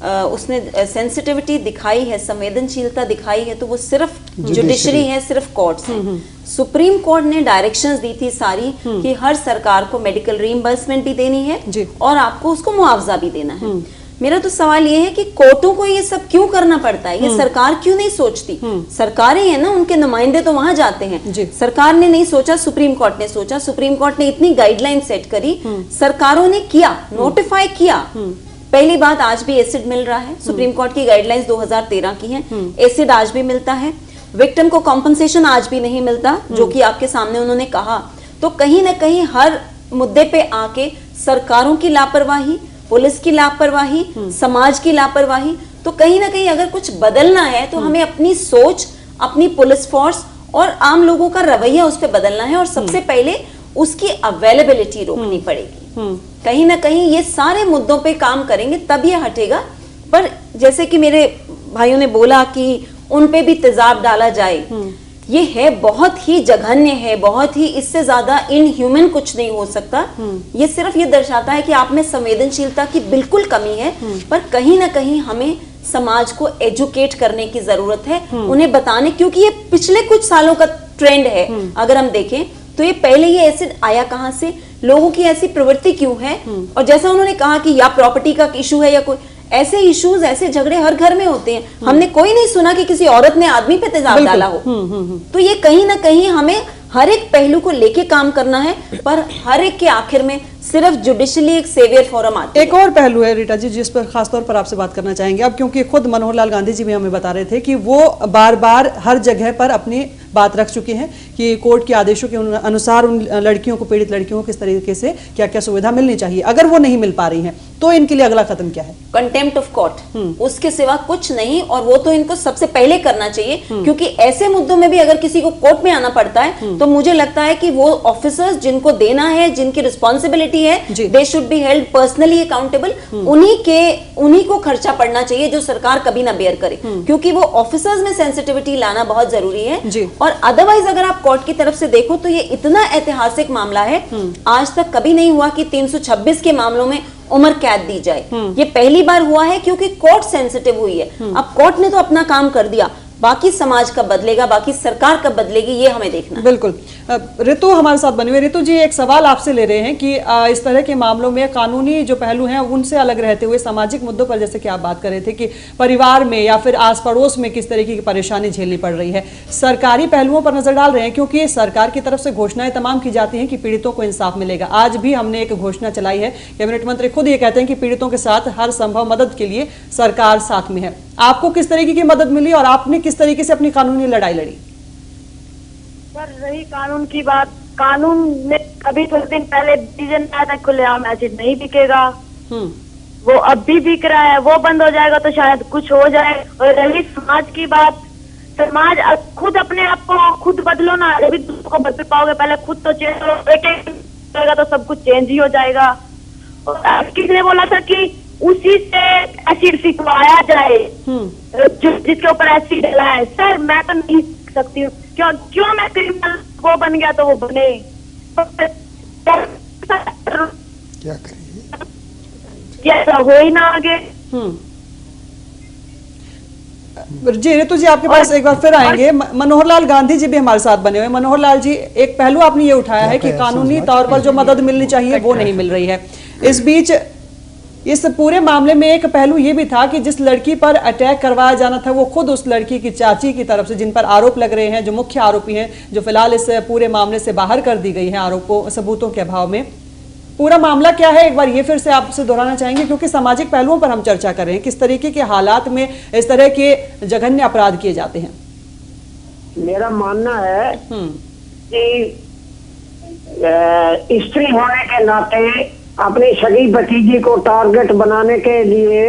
उसने सेंसिटिविटी दिखाई है, संवेदनशीलता दिखाई है, तो वो सिर्फ जुडिशरी है, सिर्फ कोर्ट्स हैं। सुप्रीम कोर्ट ने डायरेक्शंस दी थी सारी कि हर सरकार को मेडिकल रीइंबर्समेंट भी देनी है और आपको उसको मुआवजा भी देना है। मेरा तो सवाल ये है कि कोर्टों को ये सब क्यों करना पड़ता है, ये सरकार क्यों नहीं सोचती? सरकारें हैं ना, उनके नुमाइंदे तो वहां जाते हैं। सरकार ने नहीं सोचा, सुप्रीम कोर्ट ने सोचा, सुप्रीम कोर्ट ने इतनी गाइडलाइन सेट करी, सरकारों ने किया, नोटिफाई किया। पहली बात, आज भी एसिड मिल रहा है, सुप्रीम कोर्ट की गाइडलाइंस 2013 की हैं, एसिड आज भी मिलता है। विक्टिम को कॉम्पनसेशन आज भी नहीं मिलता, जो कि आपके सामने उन्होंने कहा। तो कहीं ना कहीं हर मुद्दे पे आके सरकारों की लापरवाही, पुलिस की लापरवाही, समाज की लापरवाही, तो कहीं ना कहीं अगर कुछ बदलना है तो हमें अपनी सोच, अपनी पुलिस फोर्स और आम लोगों का रवैया उस पर बदलना है और सबसे पहले उसकी अवेलेबिलिटी रोकनी पड़ेगी। कहीं ना कहीं ये सारे मुद्दों पे काम करेंगे तब ये हटेगा। पर जैसे कि मेरे भाइयों ने बोला कि उन पे भी तेजाब डाला जाए, ये है बहुत ही जघन्य है, बहुत ही, इससे ज्यादा इनह्यूमन कुछ नहीं हो सकता। ये सिर्फ ये दर्शाता है कि आप में संवेदनशीलता की बिल्कुल कमी है, पर कहीं ना कहीं हमें समाज को एजुकेट करने की जरूरत है, उन्हें बताने, क्योंकि ये पिछले कुछ सालों का ट्रेंड है। अगर हम देखें तो ये पहले ये एसिड आया कहां से, लोगों की ऐसी प्रवृत्ति क्यों है, और जैसा उन्होंने कहा कि या प्रॉपर्टी का इशू है या कोई ऐसे इश्यूज, ऐसे झगड़े हर घर में होते हैं। हमने कोई नहीं सुना कि किसी औरत ने आदमी पे तेजाब डाला हो। तो ये कहीं ना कहीं हमें हर एक पहलू को लेके काम करना है, पर हर एक के आखिर में सिर्फ जुडिशली एक सेवियर फोरम आता है। एक और पहलू है रीटा जी, जिस पर खासतौर पर आपसे बात करना चाहेंगे अब, क्योंकि खुद मनोहर लाल गांधी जी भी हमें बता रहे थे कि वो बार बार हर जगह पर अपनी बात रख चुके हैं कि कोर्ट के आदेशों के अनुसार उन लड़कियों को, पीड़ित लड़कियों को किस तरीके से क्या क्या सुविधा मिलनी चाहिए। अगर वो नहीं मिल पा रही हैं तो इनके लिए अगला कदम क्या है? कंटेम्प्ट ऑफ कोर्ट, उसके सिवा कुछ नहीं। और वो तो इनको सबसे पहले करना चाहिए, क्योंकि ऐसे मुद्दों में भी अगर किसी को कोर्ट में आना पड़ता है तो मुझे लगता है कि वो ऑफिसर्स जिनको देना है, जिनकी रिस्पॉन्सिबिलिटी है, they should be held personally accountable. उन्हीं को खर्चा पड़ना चाहिए जो सरकार कभी ना बेयर करे, क्योंकि वो ऑफिसर्स में सेंसिटिविटी लाना बहुत जरूरी है। और अदरवाइज अगर आप कोर्ट की तरफ से देखो तो ये इतना ऐतिहासिक मामला है, आज तक कभी नहीं हुआ कि 326 के मामलों में उम्र कैद दी जाए। ये पहली बार हुआ है क्योंकि कोर्ट सेंसिटिव हुई है। अब कोर्ट ने तो अपना काम कर दिया, बाकी समाज कब बदलेगा, बाकी सरकार कब बदलेगी, ये हमें देखना है। बिल्कुल। ऋतु हमारे साथ बनी हुई। ऋतु जी, एक सवाल आपसे ले रहे हैं कि इस तरह के मामलों में कानूनी जो पहलू हैं उनसे अलग रहते हुए सामाजिक मुद्दों पर, जैसे कि आप बात कर रहे थे कि परिवार में या फिर आस पड़ोस में किस तरीके की परेशानी झेलनी पड़ रही है, सरकारी पहलुओं पर नजर डाल रहे हैं, क्योंकि सरकार की तरफ से घोषणाएं तमाम की जाती हैं कि पीड़ितों को इंसाफ मिलेगा। आज भी हमने एक घोषणा चलाई है, कैबिनेट मंत्री खुद ये कहते हैं कि पीड़ितों के साथ हर संभव मदद के लिए सरकार साथ में है। आपको किस तरीके की मदद मिली और आपने किस तरीके से अपनी कानूनी लड़ाई लड़ी? सर रही कानून की बात, कानून में अभी कुछ दिन पहले डिसीजन आया था खुलेआम एसिड नहीं बिकेगा, वो अब भी बिक रहा है, वो बंद हो जाएगा तो शायद कुछ हो जाए। और रही समाज की बात, समाज खुद अपने आप को खुद बदलो ना, अभी दूसरों को बदल पाओगे, पहले खुद तो चेंज हो, एक तो सब कुछ चेंज ही हो जाएगा। और किसने बोला था कि उसी से एसिड सिकवाया जाए जिसके ऊपर एसिड डला है? सर मैं तो नहीं सकती हूँ, क्यों मैं क्रिमिनल, वो बन गया तो वो बने, क्या करिए, ऐसा हो ही ना आगे। जी ऋतु जी आपके पास एक बार फिर आएंगे। मनोहर लाल गांधी जी भी हमारे साथ बने हुए। मनोहर लाल जी, एक पहलू आपने ये उठाया है कि कानूनी तौर पर जो मदद मिलनी चाहिए वो नहीं मिल रही है। इस बीच इस पूरे मामले में एक पहलू ये भी था कि जिस लड़की पर अटैक करवाया जाना था वो खुद उस लड़की की चाची की तरफ से, जिन पर आरोप लग रहे हैं, जो मुख्य आरोपी हैं, जो फिलहाल इस पूरे मामले से बाहर कर दी गई है आरोपों सबूतों के अभाव में। पूरा मामला क्या है एक बार ये फिर से आपसे दोहराना चाहेंगे, क्योंकि सामाजिक पहलुओं पर हम चर्चा कर रहे हैं, किस तरीके के हालात में इस तरह के जघन्य अपराध किए जाते हैं। मेरा मानना है कि स्त्री होने के नाते अपनी सगी भतीजी को टारगेट बनाने के लिए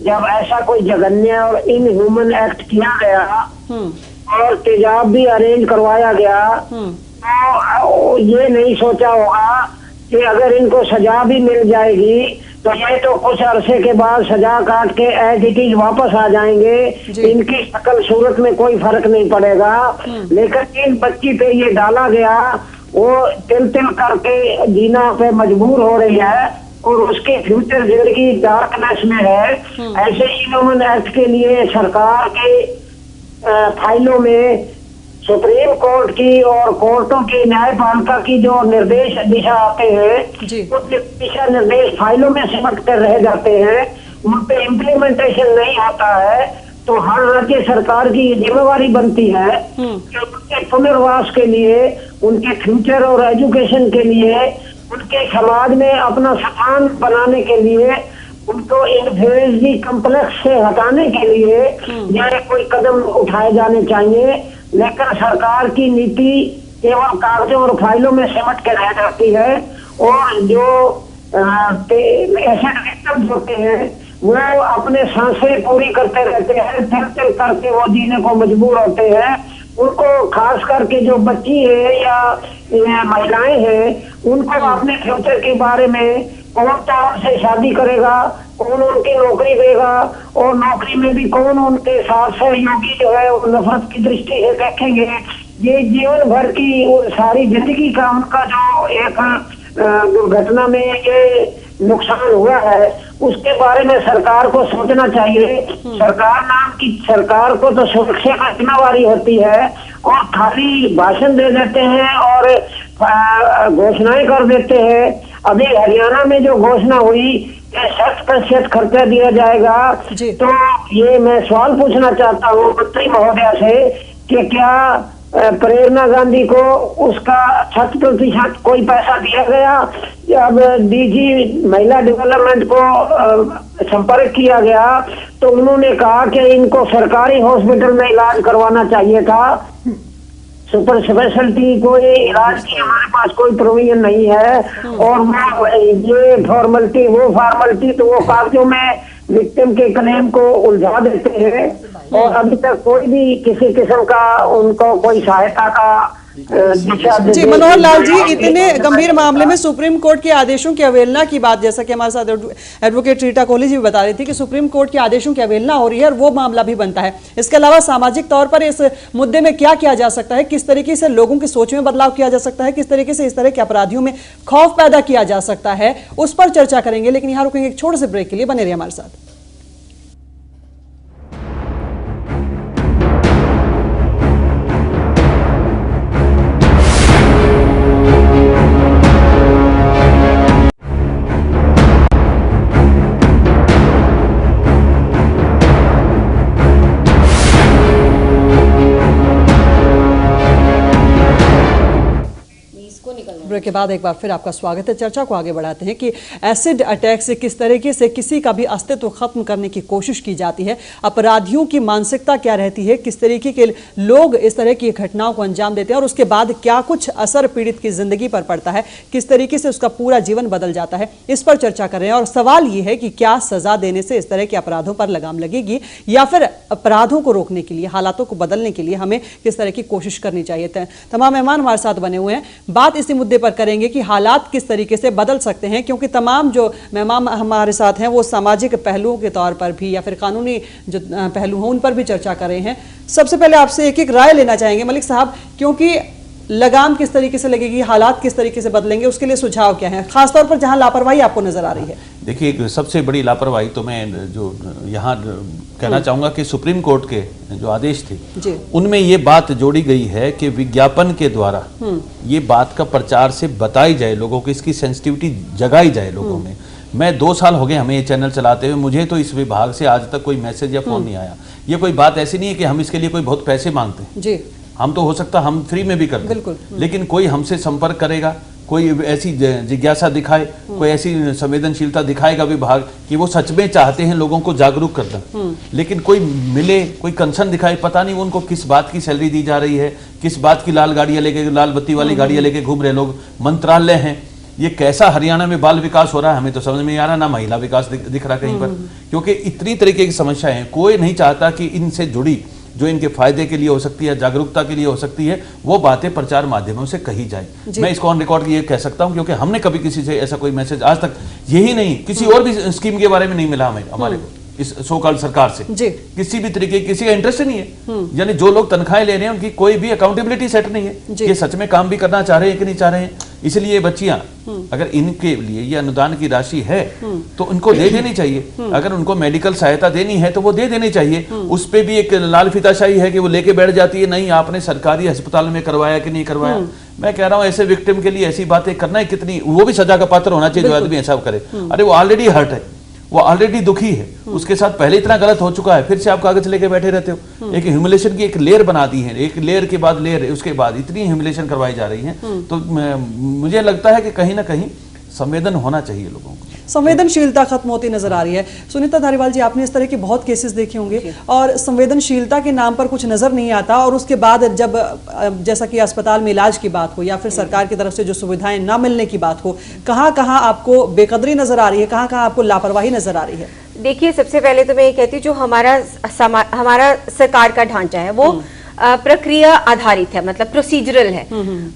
जब ऐसा कोई जघन्य और इनह्यूमन एक्ट किया गया और तेजाब भी अरेंज करवाया गया, तो ये नहीं सोचा होगा कि अगर इनको सजा भी मिल जाएगी तो ये तो कुछ अरसे के बाद सजा काट के एज इट इज वापस आ जाएंगे, इनकी शक्ल सूरत में कोई फर्क नहीं पड़ेगा। लेकिन जिस बच्ची पे ये डाला गया वो तिल तिल करके जीना पे मजबूर हो रही है और उसकी फ्यूचर जिंदगी डार्कनेस में है। ऐसे इनह्यूमन एक्ट के लिए सरकार के फाइलों में सुप्रीम कोर्ट की और कोर्टों की न्यायपालिका की जो निर्देश दिशा आते हैं उस दिशा निर्देश फाइलों में सिमट कर रह जाते हैं, उन पे इम्प्लीमेंटेशन नहीं आता है। तो हर राज्य सरकार की जिम्मेवारी बनती है कि उनके पुनर्वास के लिए, उनके फ्यूचर और एजुकेशन के लिए, उनके समाज में अपना स्थान बनाने के लिए, उनको इन्फीरियरिटी कॉम्प्लेक्स से हटाने के लिए यह कोई कदम उठाए जाने चाहिए। लेकिन सरकार की नीति केवल कागजों और फाइलों में सिमट के रह जाती है और जो एसिड विक्टिम्स होते हैं वो अपने सांसें पूरी करते रहते हैं, तिल करके वो जीने को मजबूर होते हैं। उनको खास करके जो बच्ची है या महिलाएं हैं, उनको अपने फ्यूचर के बारे में कौन तो से शादी करेगा, कौन उनकी नौकरी देगा और नौकरी में भी कौन उनके साथ सहयोगी जो है वो नफरत की दृष्टि से देखेंगे। ये जीवन भर की सारी जिंदगी का उनका जो एक दुर्घटना में ये नुकसान हुआ है उसके बारे में सरकार को सोचना चाहिए। सरकार नाम की सरकार को तो सुरक्षा की जिम्मेवारी होती है और खाली भाषण दे देते हैं और घोषणाएं कर देते हैं। अभी हरियाणा में जो घोषणा हुई 60% खर्चा दिया जाएगा, तो ये मैं सवाल पूछना चाहता हूँ मंत्री महोदया से कि क्या प्रेरणा गांधी को उसका 60% कोई पैसा दिया गया? जब डीजी महिला डेवलपमेंट को संपर्क किया गया तो उन्होंने कहा कि इनको सरकारी हॉस्पिटल में इलाज करवाना चाहिए था, सुपर स्पेशलिटी कोई इलाज की हमारे पास कोई प्रोविजन नहीं है। और वो ये फॉर्मेलिटी वो फॉर्मेलिटी तो वो कागजों में विक्टिम के क्लेम को उलझा देते हैं और अभी तक कोई भी किसी किस्म का उनको कोई सहायता का जी मनोहर लाल जी, इतने गंभीर मामले में सुप्रीम कोर्ट के आदेशों की अवहेलना की बात, जैसा कि हमारे साथ एडवोकेट रीटा कोहली जी भी बता रही थी कि सुप्रीम कोर्ट के आदेशों की अवहेलना हो रही है और वो मामला भी बनता है। इसके अलावा सामाजिक तौर पर इस मुद्दे में क्या किया जा सकता है, किस तरीके से लोगों की सोच में बदलाव किया जा सकता है, किस तरीके से इस तरह के अपराधियों में खौफ पैदा किया जा सकता है, उस पर चर्चा करेंगे। लेकिन यहाँ रुकेंगे एक छोटे से ब्रेक के लिए, बने रहिए हमारे साथ। ब्रेक के बाद एक बार फिर आपका स्वागत है। चर्चा को आगे बढ़ाते हैं कि एसिड अटैक से किस तरीके से किसी का भी अस्तित्व खत्म करने की कोशिश की जाती है, अपराधियों की मानसिकता क्या रहती है, किस तरीके के लोग इस तरह की घटनाओं को अंजाम देते हैं और उसके बाद क्या कुछ असर पीड़ित की जिंदगी पर पड़ता है, किस तरीके से उसका पूरा जीवन बदल जाता है, इस पर चर्चा कर रहे हैं। और सवाल ये है कि क्या सजा देने से इस तरह के अपराधों पर लगाम लगेगी या फिर अपराधों को रोकने के लिए, हालातों को बदलने के लिए हमें किस तरह की कोशिश करनी चाहिए। तमाम मेहमान हमारे साथ बने हुए हैं, बात इसी मुद्दे पर करेंगे कि हालात किस तरीके से बदल सकते हैं, क्योंकि तमाम जो मेहमान हमारे साथ हैं वो सामाजिक पहलुओं के तौर पर भी या फिर कानूनी जो पहलू हैं उन पर भी चर्चा कर रहे हैं। सबसे पहले आपसे एक एक राय लेना चाहेंगे मलिक साहब, क्योंकि लगाम किस तरीके से लगेगी, हालात किस तरीके से बदलेंगे, उसके लिए सुझाव क्या है, खासतौर पर जहां लापरवाही आपको नजर आ रही है। देखिए, सबसे बड़ी लापरवाही तो मैं जो यहाँ कहना चाहूँगा कि सुप्रीम कोर्ट के जो आदेश थे उनमें ये बात जोड़ी गई है कि विज्ञापन के द्वारा ये बात का प्रचार से बताई जाए, लोगों को इसकी सेंसिटिविटी जगाई जाए लोगों में। मैं 2 साल हो गए हमें ये चैनल चलाते हुए, मुझे तो इस विभाग से आज तक कोई मैसेज या फोन नहीं आया। ये कोई बात ऐसी नहीं है कि हम इसके लिए कोई बहुत पैसे मांगते हैं जी, हम तो हो सकता हम फ्री में भी करते हैं, बिल्कुल। लेकिन कोई हमसे संपर्क करेगा, कोई ऐसी जिज्ञासा दिखाए, कोई ऐसी संवेदनशीलता दिखाएगा विभाग कि वो सच में चाहते हैं लोगों को जागरूक करना, लेकिन कोई मिले, कोई कंसर्न दिखाए, पता नहीं उनको किस बात की सैलरी दी जा रही है, किस बात की लाल गाड़ियां लेके, लाल बत्ती वाली गाड़ियां लेके घूम रहे लोग, मंत्रालय हैं। ये कैसा हरियाणा में बाल विकास हो रहा है हमें तो समझ में नहीं आ रहा, ना महिला विकास दिख रहा कहीं पर, क्योंकि इतनी तरीके की समस्याएं हैं। कोई नहीं चाहता कि इनसे जुड़ी जो इनके फायदे के लिए हो सकती है, जागरूकता के लिए हो सकती है, वो बातें प्रचार माध्यमों से कही जाए। मैं इसको ऑन रिकॉर्ड ये कह सकता हूं क्योंकि हमने कभी किसी से ऐसा कोई मैसेज आज तक, यही नहीं किसी और भी स्कीम के बारे में नहीं मिला हमारे को इस सो कॉल्ड सरकार से, किसी भी तरीके किसी का इंटरेस्ट नहीं है। यानी जो लोग तनख्वाहें ले रहे हैं उनकी कोई भी अकाउंटेबिलिटी सेट नहीं है, ये सच में काम भी करना चाह रहे हैं कि नहीं चाह रहे हैं। इसलिए बच्चियां, अगर इनके लिए ये अनुदान की राशि है तो उनको दे देनी चाहिए। अगर उनको मेडिकल सहायता देनी है तो वो दे देनी चाहिए। उस पे भी एक लाल फीताशाही है कि वो लेके बैठ जाती है, नहीं आपने सरकारी अस्पताल में करवाया कि नहीं करवाया। मैं कह रहा हूं ऐसे विक्टिम के लिए ऐसी बातें करना है, कितनी वो भी सजा का पात्र होना चाहिए जो आदमी ऐसा करे। अरे वो ऑलरेडी हर्ट है, वो ऑलरेडी दुखी है, उसके साथ पहले इतना गलत हो चुका है, फिर से आप कागज लेके बैठे रहते हो। एक ह्यूमिलेशन की एक लेयर बना दी है, एक लेयर के बाद लेयर, उसके बाद इतनी ह्यूमिलेशन करवाई जा रही है। तो मुझे लगता है कि कहीं ना कहीं संवेदन होना चाहिए लोगों को, संवेदनशीलता खत्म होती नजर आ रही है। सुनीता धारीवाल जी, आपने इस तरह के बहुत केसेस देखे होंगे और संवेदनशीलता के नाम पर कुछ नजर नहीं आता, और उसके बाद जब जैसा कि अस्पताल में इलाज की बात हो या फिर सरकार की तरफ से जो सुविधाएं ना मिलने की बात हो, कहाँ कहाँ आपको बेकदरी नजर आ रही है, कहाँ कहाँ आपको लापरवाही नजर आ रही है? देखिए, सबसे पहले तो मैं ये कहती हूँ जो हमारा सरकार का ढांचा है वो प्रक्रिया आधारित है, मतलब प्रोसीजरल है।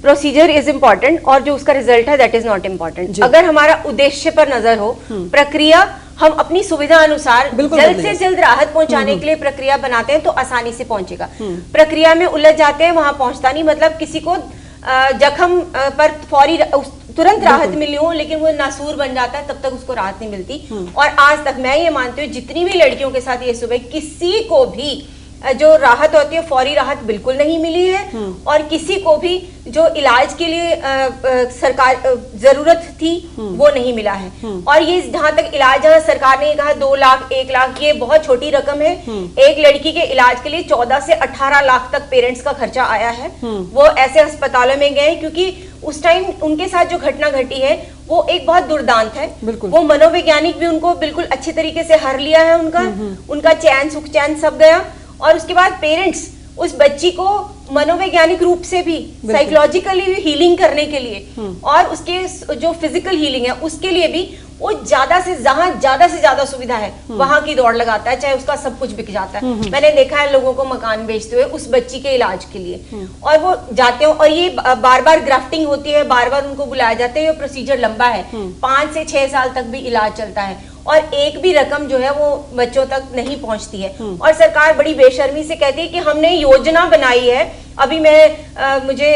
प्रोसीजर इज इम्पोर्टेंट और जो उसका रिजल्ट है दैट इज नॉट इम्पोर्टेंट। अगर हमारा उद्देश्य पर नजर हो, प्रक्रिया हम अपनी सुविधा अनुसार जल्द से जल्द राहत पहुंचाने के लिए प्रक्रिया बनाते हैं तो आसानी से पहुंचेगा। प्रक्रिया में उलझ जाते हैं, वहां पहुंचता नहीं। मतलब किसी को जख्म पर फौरी तुरंत राहत मिली हो लेकिन वो नासूर बन जाता है, तब तक उसको राहत नहीं मिलती। और आज तक मैं ये मानती हूँ जितनी भी लड़कियों के साथ ये सुबह किसी को भी जो राहत होती है फौरी राहत बिल्कुल नहीं मिली है, और किसी को भी जो इलाज के लिए सरकार जरूरत थी वो नहीं मिला है। और ये जहां तक इलाज, जहां सरकार ने कहा 2 लाख 1 लाख, ये बहुत छोटी रकम है। एक लड़की के इलाज के लिए 14 से 18 लाख तक पेरेंट्स का खर्चा आया है। वो ऐसे अस्पतालों में गए क्योंकि उस टाइम उनके साथ जो घटना घटी है वो एक बहुत दुर्दांत है। वो मनोवैज्ञानिक भी उनको बिल्कुल अच्छे तरीके से हर लिया है, उनका चैन सुख चैन सब गया। और उसके बाद पेरेंट्स उस बच्ची को मनोवैज्ञानिक रूप से भी, साइकोलॉजिकली भी हीलिंग करने के लिए और उसके जो फिजिकल हीलिंग है उसके लिए भी वो ज्यादा से ज्यादा सुविधा है वहां की दौड़ लगाता है, चाहे उसका सब कुछ बिक जाता है। मैंने देखा है लोगों को मकान बेचते हुए उस बच्ची के इलाज के लिए, और वो जाते हो और ये बार बार ग्राफ्टिंग होती है, बार बार उनको बुलाया जाता है। ये प्रोसीजर लंबा है, 5 से 6 साल तक भी इलाज चलता है और एक भी रकम जो है वो बच्चों तक नहीं पहुंचती है। और सरकार बड़ी बेशर्मी से कहती है कि हमने योजना बनाई है। अभी मैं मुझे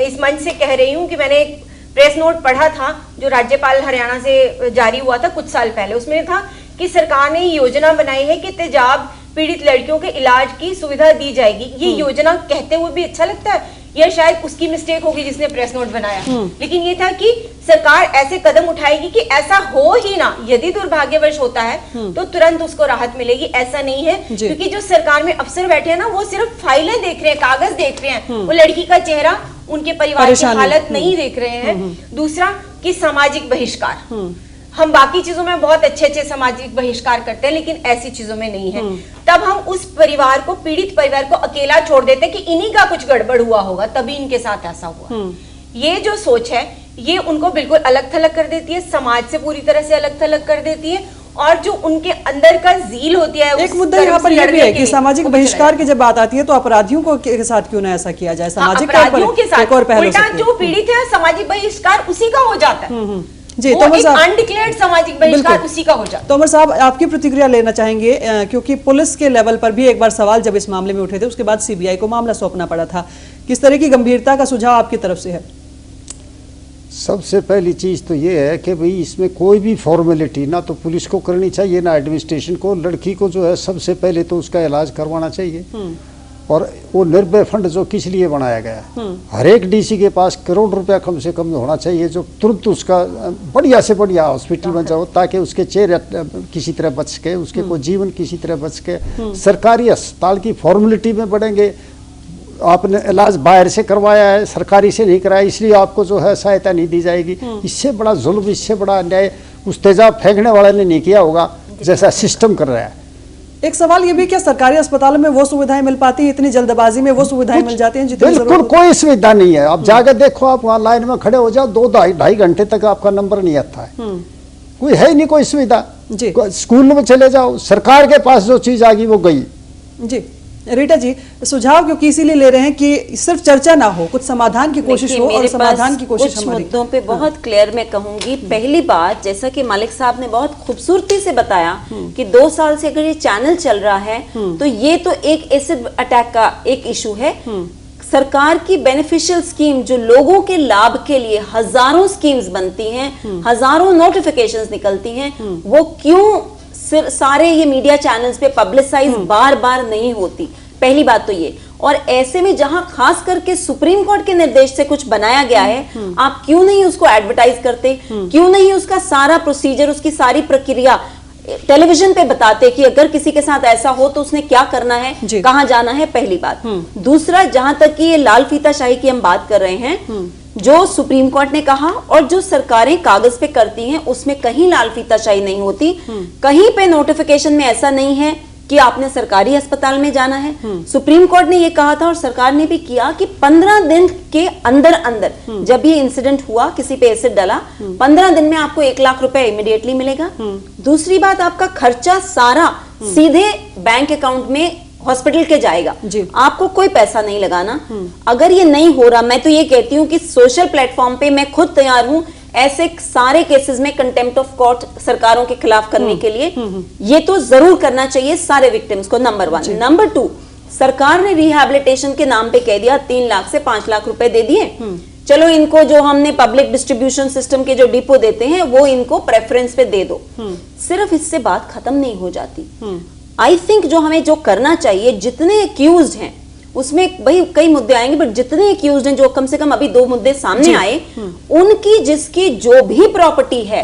इस मंच से कह रही हूँ कि मैंने एक प्रेस नोट पढ़ा था जो राज्यपाल हरियाणा से जारी हुआ था कुछ साल पहले। उसमें था कि सरकार ने योजना बनाई है कि तेजाब पीड़ित लड़कियों के इलाज की सुविधा दी जाएगी। ये योजना कहते हुए भी अच्छा लगता है, यह शायद उसकी मिस्टेक होगी जिसने प्रेस नोट बनाया, लेकिन ये था कि सरकार ऐसे कदम उठाएगी कि ऐसा हो ही ना, यदि दुर्भाग्यवश होता है तो तुरंत उसको राहत मिलेगी। ऐसा नहीं है, क्योंकि जो सरकार में अफसर बैठे हैं ना वो सिर्फ फाइलें देख रहे हैं, कागज देख रहे हैं, वो लड़की का चेहरा उनके परिवार की हालत नहीं देख रहे हैं। दूसरा कि सामाजिक बहिष्कार, हम बाकी चीजों में बहुत अच्छे अच्छे सामाजिक बहिष्कार करते हैं लेकिन ऐसी चीजों में नहीं है। तब हम उस परिवार को, पीड़ित परिवार को अकेला छोड़ देते कि इन्हीं का कुछ गड़बड़ हुआ होगा तभी इनके साथ ऐसा हुआ। ये जो सोच है ये उनको बिल्कुल अलग थलग कर देती है, समाज से पूरी तरह से अलग थलग कर देती है, और जो उनके अंदर का ज़ील होती है। एक मुद्दा यहाँ पर यह भी है कि सामाजिक बहिष्कार की जब बात आती है तो अपराधियों को के साथ क्यों ना ऐसा किया जाए? सामाजिक अपराधियों के साथ और पहलू उल्टा जो पीड़ित है सामाजिक बहिष्कार उसी का हो जाता है। जी, वो एक अनडिक्लेयर्ड सामाजिक बहिष्कार उसी का हो जाता है। तोमर साहब, आपकी प्रतिक्रिया लेना चाहेंगे क्योंकि पुलिस के लेवल पर भी एक बार सवाल जब इस मामले में उठे थे उसके बाद सीबीआई को मामला सौंपना पड़ा था। किस तरह की गंभीरता का सुझाव आपकी तरफ से है? सबसे पहली चीज़ तो ये है कि भाई इसमें कोई भी फॉर्मेलिटी ना तो पुलिस को करनी चाहिए ना एडमिनिस्ट्रेशन को। लड़की को जो है सबसे पहले तो उसका इलाज करवाना चाहिए। और वो निर्भय फंड जो किस लिए बनाया गया है, हर एक डीसी के पास करोड़ रुपया कम से कम होना चाहिए जो तुरंत उसका बढ़िया से बढ़िया हॉस्पिटल बन जाओ ताकि उसके चेहरे किसी तरह बच सके, उसके को जीवन किसी तरह बच सके। सरकारी अस्पताल की फॉर्मेलिटी में बढ़ेंगे। आपने इलाज बाहर से करवाया है, सरकारी से नहीं कराया, इसलिए आपको जो है सहायता नहीं दी जाएगी। इससे बड़ा जुल्म, इससे बड़ा अन्याय उस तेजाब फेंकने वाले ने नहीं किया होगा जैसा सिस्टम कर रहा है। एक सवाल ये भी, क्या सरकारी अस्पतालों में वो सुविधाएं मिल पाती है? इतनी जल्दबाजी में वो सुविधाएं मिल जाती हैं जितनी बिल्कुल कोई सुविधा नहीं है। आप जाकर देखो, आप वहाँ लाइन में खड़े हो जाओ, 2-2.5 घंटे तक आपका नंबर नहीं आता है। कोई है ही नहीं कोई सुविधा। स्कूल में चले जाओ, सरकार के पास जो चीज आ गई वो गई। जी रीटा जी, सुझाव क्योंकि इसीलिए ले रहे हैं कि सिर्फ चर्चा ना हो, कुछ समाधान की कोशिश हो और समाधान की कोशिश कुछ मुद्दों पे बहुत क्लियर मैं कहूंगी। पहली बात, जैसा कि मालिक साहब ने बहुत खूबसूरती से बताया कि 2 साल से अगर ये चैनल चल रहा है तो ये तो एक एसिड अटैक का एक इशू है। सरकार की बेनिफिशियल स्कीम जो लोगों के लाभ के लिए हजारों स्कीम्स बनती हैं, हजारों नोटिफिकेशंस निकलती हैं, वो क्यों सारे ये मीडिया चैनल्स पे पब्लिसाइज बार बार नहीं होती? पहली बात तो ये। और ऐसे में जहां खास करके सुप्रीम कोर्ट के निर्देश से कुछ बनाया गया है, आप क्यों नहीं उसको एडवर्टाइज करते? क्यों नहीं उसका सारा प्रोसीजर, उसकी सारी प्रक्रिया टेलीविजन पे बताते कि अगर किसी के साथ ऐसा हो तो उसने क्या करना है, कहां जाना है? पहली बात। दूसरा, जहां तक कि ये लाल फीताशाही की हम बात कर रहे हैं, जो सुप्रीम कोर्ट ने कहा और जो सरकारें कागज पे करती हैं उसमें कहीं लाल फीताशाही नहीं होती। कहीं पे नोटिफिकेशन में ऐसा नहीं है कि आपने सरकारी अस्पताल में जाना है। सुप्रीम कोर्ट ने ये कहा था और सरकार ने भी किया कि 15 दिन के अंदर अंदर जब ये इंसिडेंट हुआ, किसी पे एसिड डाला, 15 दिन में आपको 1 लाख रुपए इमीडिएटली मिलेगा। दूसरी बात, आपका खर्चा सारा सीधे बैंक अकाउंट में हॉस्पिटल के जाएगा, आपको कोई पैसा नहीं लगाना। अगर ये नहीं हो रहा, मैं तो ये कहती हूँ कि सोशल प्लेटफॉर्म पे मैं खुद तैयार हूँ ऐसे सारे केसेस में कंटेम्प्ट ऑफ कोर्ट सरकारों के खिलाफ करने के लिए। ये तो जरूर करना चाहिए सारे विक्टिम्स को, नंबर 1। नंबर 2, सरकार ने रिहैबिलिटेशन के नाम पे कह दिया 3 लाख से 5 लाख रुपए दे दिए, चलो इनको जो हमने पब्लिक डिस्ट्रीब्यूशन सिस्टम के जो डिपो देते हैं वो इनको प्रेफरेंस पे दे दो। सिर्फ इससे बात खत्म नहीं हो जाती। आई थिंक जो हमें जो करना चाहिए, जितने एक्यूज्ड हैं उसमें भाई कई मुद्दे आएंगे, बट जितने एक्यूज्ड हैं, जो कम से कम अभी 2 मुद्दे सामने आए, उनकी जिसकी जो भी प्रॉपर्टी है,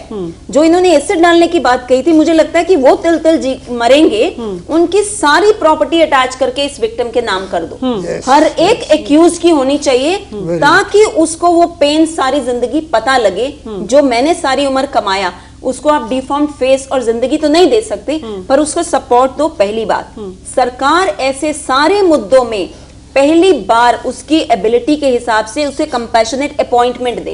जो इन्होंने एसिड डालने की बात कही थी, मुझे लगता है कि वो तिल तिल जी मरेंगे, उनकी सारी प्रॉपर्टी अटैच करके इस विक्टिम के नाम कर दो। हर एक एक्यूज की होनी चाहिए ताकि उसको वो पेन सारी जिंदगी पता लगे जो मैंने सारी उम्र कमाया। उसको आप डिफॉर्म्ड फेस और जिंदगी तो नहीं दे सकते, पर उसको सपोर्ट दो। पहली बात, सरकार ऐसे सारे मुद्दों में पहली बार उसकी एबिलिटी के हिसाब से उसे कंपैशनेट अपॉइंटमेंट दे।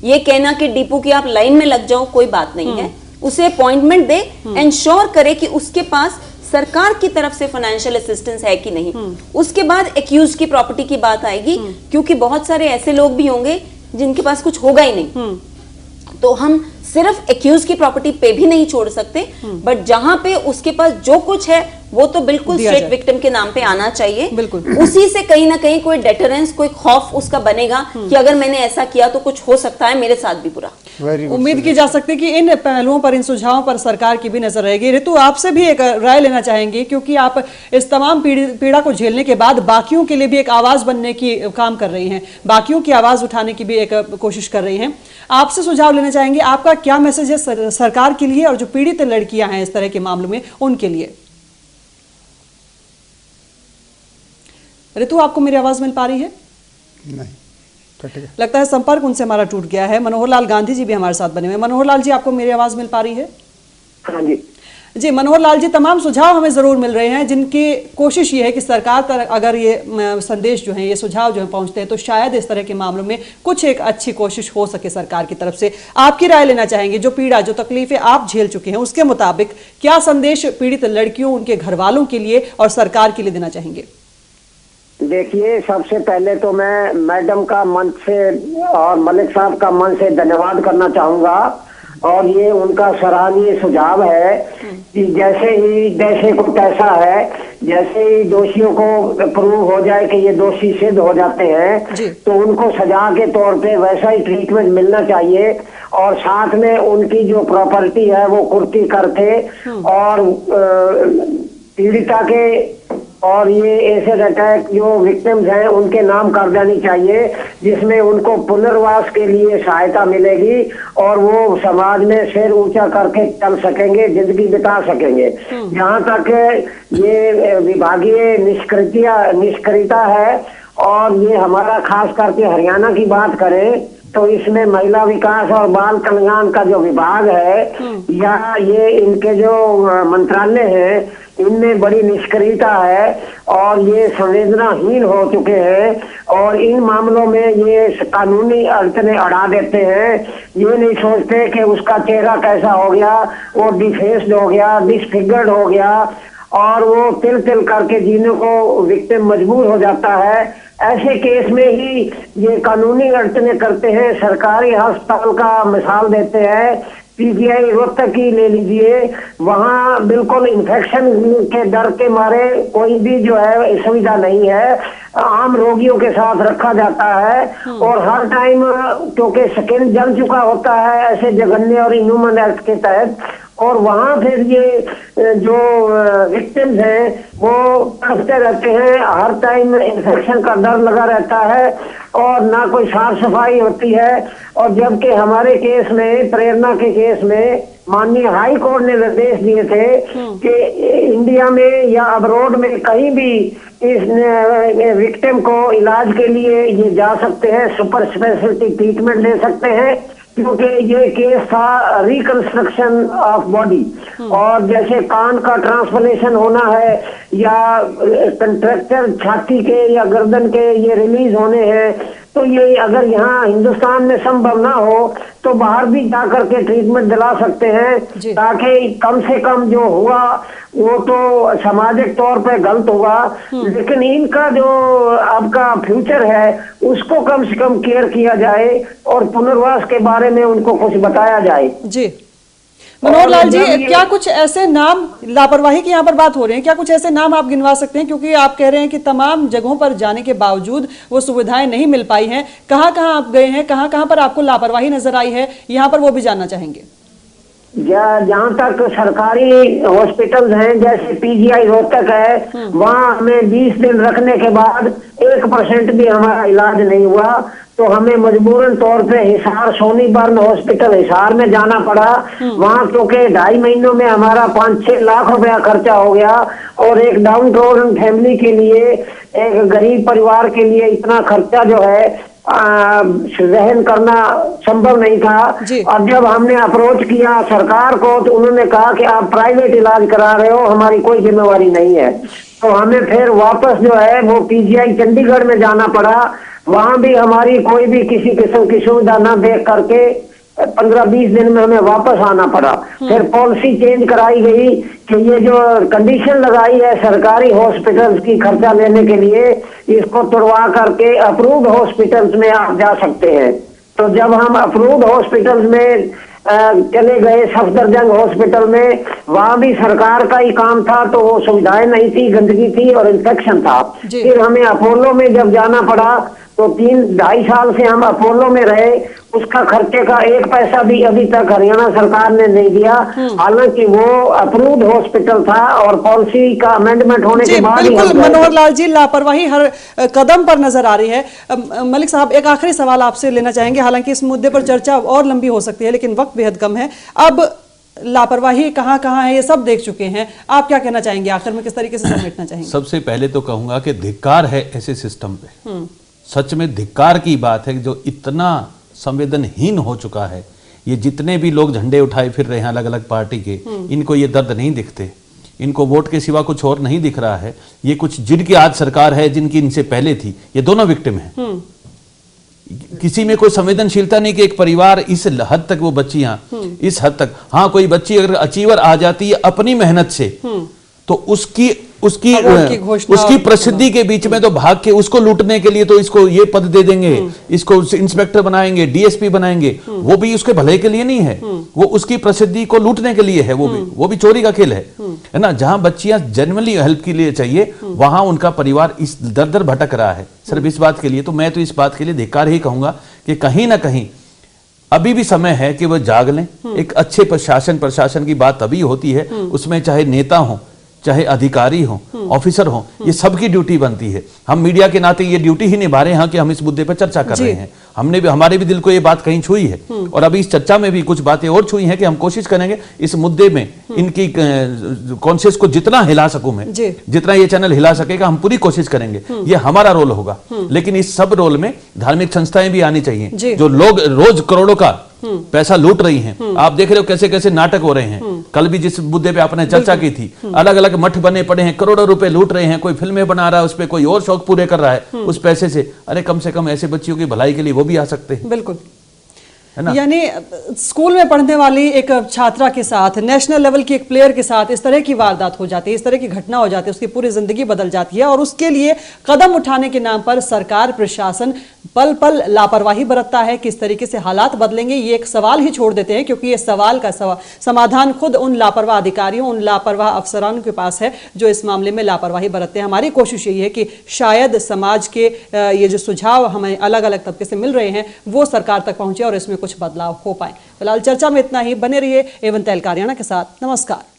ये कहना कि डिपो की आप लाइन में लग जाओ, कोई बात नहीं है, उसे अपॉइंटमेंट दे, इंश्योर करे कि उसके पास सरकार की तरफ से फाइनेंशियल असिस्टेंस है कि नहीं। उसके बाद एक्यूज की प्रॉपर्टी की बात आएगी, क्योंकि बहुत सारे ऐसे लोग भी होंगे जिनके पास कुछ होगा ही नहीं, तो हम सिर्फ एक्यूज की प्रॉपर्टी पे भी नहीं छोड़ सकते, बट जहां पे उसके पास जो कुछ है वो तो बिल्कुल स्ट्रेट विक्टिम के नाम पे आना चाहिए। बिल्कुल उसी से कहीं ना कहीं कोई डेटरेंस, कोई खौफ उसका बनेगा कि अगर मैंने ऐसा किया तो कुछ हो सकता है मेरे साथ भी बुरा। उम्मीद की जा सकती है कि इन पहलुओं पर, इन सुझावों पर सरकार की भी नजर रहेगी। ऋतु, आपसे भी एक राय लेना चाहेंगे, क्योंकि आप इस तमाम पीड़ा को झेलने के बाद बाकियों के लिए भी एक आवाज बनने की काम कर रही हैं, बाकियों की आवाज उठाने की भी एक कोशिश कर रही हैं। आपसे सुझाव लेना चाहेंगे, आपका क्या मैसेज है सरकार के लिए और जो पीड़ित लड़कियां हैं इस तरह के मामलों में, उनके लिए? ऋतु, आपको मेरी आवाज मिल पा रही है? नहीं। लगता है संपर्क उनसे हमारा टूट गया है। मनोहर लाल गांधी जी भी हमारे साथ बने हुए हैं। मनोहर लाल जी, आपको मेरी आवाज मिल पा रही है? हाँ जी जी मनोहर लाल जी, तमाम सुझाव हमें जरूर मिल रहे हैं, जिनकी कोशिश ये है कि सरकार तक अगर ये संदेश जो है, ये सुझाव जो है पहुंचते हैं तो शायद इस तरह के मामलों में कुछ एक अच्छी कोशिश हो सके सरकार की तरफ से। आपकी राय लेना चाहेंगे, जो पीड़ा, जो तकलीफें आप झेल चुके हैं, उसके मुताबिक क्या संदेश पीड़ित लड़कियों, उनके घर वालों के लिए और सरकार के लिए देना चाहेंगे? देखिए, सबसे पहले तो मैं मैडम का मन से और मलिक साहब का मन से धन्यवाद करना चाहूंगा। और ये उनका सराहनीय सुझाव है कि जैसे को तैसा है, जैसे ही दोषियों को प्रूव हो जाए कि ये दोषी सिद्ध हो जाते हैं तो उनको सजा के तौर पे वैसा ही ट्रीटमेंट मिलना चाहिए। और साथ में उनकी जो प्रॉपर्टी है वो कुर्की करके और पीड़िता के और ये एसिड अटैक जो विक्टिम्स हैं उनके नाम कर देनी चाहिए, जिसमें उनको पुनर्वास के लिए सहायता मिलेगी और वो समाज में सिर ऊंचा करके चल सकेंगे, जिंदगी बिता सकेंगे। जहाँ तक ये विभागीय निष्क्रियता है और ये हमारा खास करके हरियाणा की बात करें तो इसमें महिला विकास और बाल कल्याण का जो विभाग है या ये इनके जो मंत्रालय है इनमें बड़ी निष्क्रियता है और ये संवेदनाहीन हो चुके हैं और इन मामलों में ये कानूनी अड़चने अड़ा देते हैं। ये नहीं सोचते कि उसका चेहरा कैसा हो गया, वो डिफेस्ड हो गया, डिसफिगर्ड हो गया और वो तिल तिल करके जीने को विक्टिम मजबूर हो जाता है। ऐसे केस में ही ये कानूनी अड़चने करते हैं। सरकारी अस्पताल का मिसाल देते हैं, पीजीआई रोहतक की ले लीजिए, वहाँ बिल्कुल इन्फेक्शन के डर के मारे कोई भी जो है सुविधा नहीं है, आम रोगियों के साथ रखा जाता है और हर टाइम क्योंकि स्किन जल चुका होता है ऐसे जघन्य और इनह्यूमन एक्ट के तहत, और वहाँ फिर ये जो विक्टिम्स हैं वो तड़पते रहते हैं, हर टाइम इन्फेक्शन का डर लगा रहता है और ना कोई साफ सफाई होती है। और जबकि हमारे केस में, प्रेरणा के केस में, माननीय हाई कोर्ट ने निर्देश दिए थे कि इंडिया में या अब्रॉड में कहीं भी इस विक्टिम को इलाज के लिए ये जा सकते हैं, सुपर स्पेशलिटी ट्रीटमेंट ले सकते हैं, क्योंकि ये केस था रिकंस्ट्रक्शन ऑफ बॉडी और जैसे कान का ट्रांसप्लांटेशन होना है या कंट्रैक्चर छाती के या गर्दन के ये रिलीज होने हैं, तो ये अगर यहाँ हिंदुस्तान में संभव ना हो तो बाहर भी जाकर के ट्रीटमेंट दिला सकते हैं, ताकि कम से कम जो हुआ वो तो सामाजिक तौर पे गलत हुआ, लेकिन इनका जो आपका फ्यूचर है उसको कम से कम केयर किया जाए और पुनर्वास के बारे में उनको कुछ बताया जाए। जी मनोहर लाल जी, क्या कुछ ऐसे नाम, लापरवाही की यहाँ पर बात हो रही है, क्या कुछ ऐसे नाम आप गिनवा सकते हैं, क्योंकि आप कह रहे हैं कि तमाम जगहों पर जाने के बावजूद वो सुविधाएं नहीं मिल पाई हैं, कहाँ कहाँ आप गए हैं, कहाँ कहाँ पर आपको लापरवाही नजर आई है, यहाँ पर वो भी जानना चाहेंगे। जहाँ तक सरकारी हॉस्पिटल्स हैं जैसे पीजीआई रोहतक है, वहाँ हमें 20 दिन रखने के बाद 1% भी हमारा इलाज नहीं हुआ, तो हमें मजबूरन तौर पे हिसार सोनीबर्न हॉस्पिटल हिसार में जाना पड़ा। वहाँ क्योंकि 2.5 महीनों में हमारा 5-6 लाख रुपया खर्चा हो गया और एक डाउन टाउन फैमिली के लिए, एक गरीब परिवार के लिए इतना खर्चा जो है सहन करना संभव नहीं था। और जब हमने अप्रोच किया सरकार को तो उन्होंने कहा कि आप प्राइवेट इलाज करा रहे हो, हमारी कोई जिम्मेवारी नहीं है। तो हमें फिर वापस जो है वो पीजीआई चंडीगढ़ में जाना पड़ा, वहां भी हमारी कोई भी किसी किस्म की सुविधा न देख करके 15-20 दिन में हमें वापस आना पड़ा। फिर पॉलिसी चेंज कराई गई कि ये जो कंडीशन लगाई है सरकारी हॉस्पिटल्स की खर्चा लेने के लिए, इसको तोड़वा करके अप्रूव्ड हॉस्पिटल्स में आप जा सकते हैं। तो जब हम अप्रूव्ड हॉस्पिटल्स में चले गए, सफदरजंग हॉस्पिटल में, वहां भी सरकार का ही काम था, तो वो सुविधाएं नहीं थी, गंदगी थी और इन्फेक्शन था। फिर हमें अपोलो में जब जाना पड़ा तो 3-2.5 साल से हम अपोलो में रहे, उसका खर्चे का 1 पैसा भी अभी तक हरियाणा सरकार ने नहीं दिया, हालांकि वो अप्रूव्ड हॉस्पिटल था और पॉलिसी का अमेंडमेंट होने के बाद ही। बिल्कुल मनोहर लाल जी, लापरवाही हर कदम पर नजर आ रही है। मलिक साहब, एक आखिरी सवाल आपसे लेना चाहेंगे, हालांकि इस मुद्दे पर चर्चा और लंबी हो सकती है लेकिन वक्त बेहद कम है। अब लापरवाही कहाँ कहाँ है ये सब देख चुके हैं, आप क्या कहना चाहेंगे, आखिर में किस तरीके से समेटना चाहेंगे? सबसे पहले तो कहूंगा कि धिक्कार है ऐसे सिस्टम पे। सच में धिक्कार की बात है जो इतना संवेदनहीन हो चुका है। ये जितने भी लोग झंडे उठाए फिर रहे हैं अलग अलग पार्टी के, इनको ये दर्द नहीं दिखते, इनको वोट के सिवा कुछ और नहीं दिख रहा है। ये कुछ जिनकी आज सरकार है, जिनकी इनसे पहले थी, ये दोनों विक्टिम हैं। किसी में कोई संवेदनशीलता नहीं कि एक परिवार इस हद तक, वो बच्चियां इस हद तक, हाँ कोई बच्ची अगर अचीवर आ जाती है अपनी मेहनत से तो उसकी प्रसिद्धि के बीच में तो भाग के उसको लूटने के लिए तो इसको ये पद दे देंगे, इसको इंस्पेक्टर बनाएंगे, डीएसपी बनाएंगे, वो भी उसके भले के लिए नहीं है, वो उसकी प्रसिद्धि को लूटने के लिए है। वो भी चोरी का खेल है ना। जहां बच्चियां जेन्युइनली हेल्प के लिए चाहिए वहां उनका परिवार इस दर दर भटक रहा है सिर्फ इस बात के लिए। तो मैं तो इस बात के लिए धिक्कार ही कहूंगा कि कहीं ना कहीं अभी भी समय है कि वो जाग लें। एक अच्छे प्रशासन की बात तभी होती है, उसमें चाहे नेता हो, चाहे अधिकारी हो, ऑफिसर हो, ये सबकी ड्यूटी बनती है। हम मीडिया के नाते ये ड्यूटी ही निभा रहे हैं कि हम इस मुद्दे पर चर्चा कर रहे हैं। हमने भी, हमारे भी दिल को ये बात कहीं छुई है और अभी इस चर्चा में भी कुछ बातें और छुई हैं कि हम कोशिश करेंगे इस मुद्दे में इनकी कॉन्शियस को जितना हिला सकूं मैं, जितना ये चैनल हिला सकेगा हम पूरी कोशिश करेंगे। ये हमारा रोल होगा, लेकिन इस सब रोल में धार्मिक संस्थाएं भी आनी चाहिए। जो लोग रोज करोड़ों का पैसा लूट रही हैं, आप देख रहे हो कैसे कैसे नाटक हो रहे हैं। कल भी जिस मुद्दे पे आपने चर्चा की थी, अलग अलग मठ बने पड़े हैं, करोड़ों रुपए लूट रहे हैं, कोई फिल्में बना रहा है, उस पे कोई और शौक पूरे कर रहा है उस पैसे से। अरे कम से कम ऐसे बच्चियों की भलाई के लिए वो भी आ सकते हैं। बिल्कुल, है ना। यानी स्कूल में पढ़ने वाली एक छात्रा के साथ, नेशनल लेवल की एक प्लेयर के साथ इस तरह की वारदात हो जाती है, इस तरह की घटना हो जाती है, उसकी पूरी जिंदगी बदल जाती है। और उसके लिए कदम उठाने के नाम पर सरकार, प्रशासन पल पल लापरवाही बरतता है। किस तरीके से हालात बदलेंगे ये एक सवाल ही छोड़ देते हैं, क्योंकि ये सवाल का समाधान खुद उन लापरवाह अधिकारियों, उन लापरवाह अफसरानों के पास है जो इस मामले में लापरवाही बरतते हैं। हमारी कोशिश यही है कि शायद समाज के ये जो सुझाव हमें अलग अलग तबके से मिल रहे हैं वो सरकार तक पहुंचे और इसमें कुछ बदलाव हो पाए। फिलहाल चर्चा में इतना ही। बने रहिए एवं तहलका हरियाणा के साथ। नमस्कार।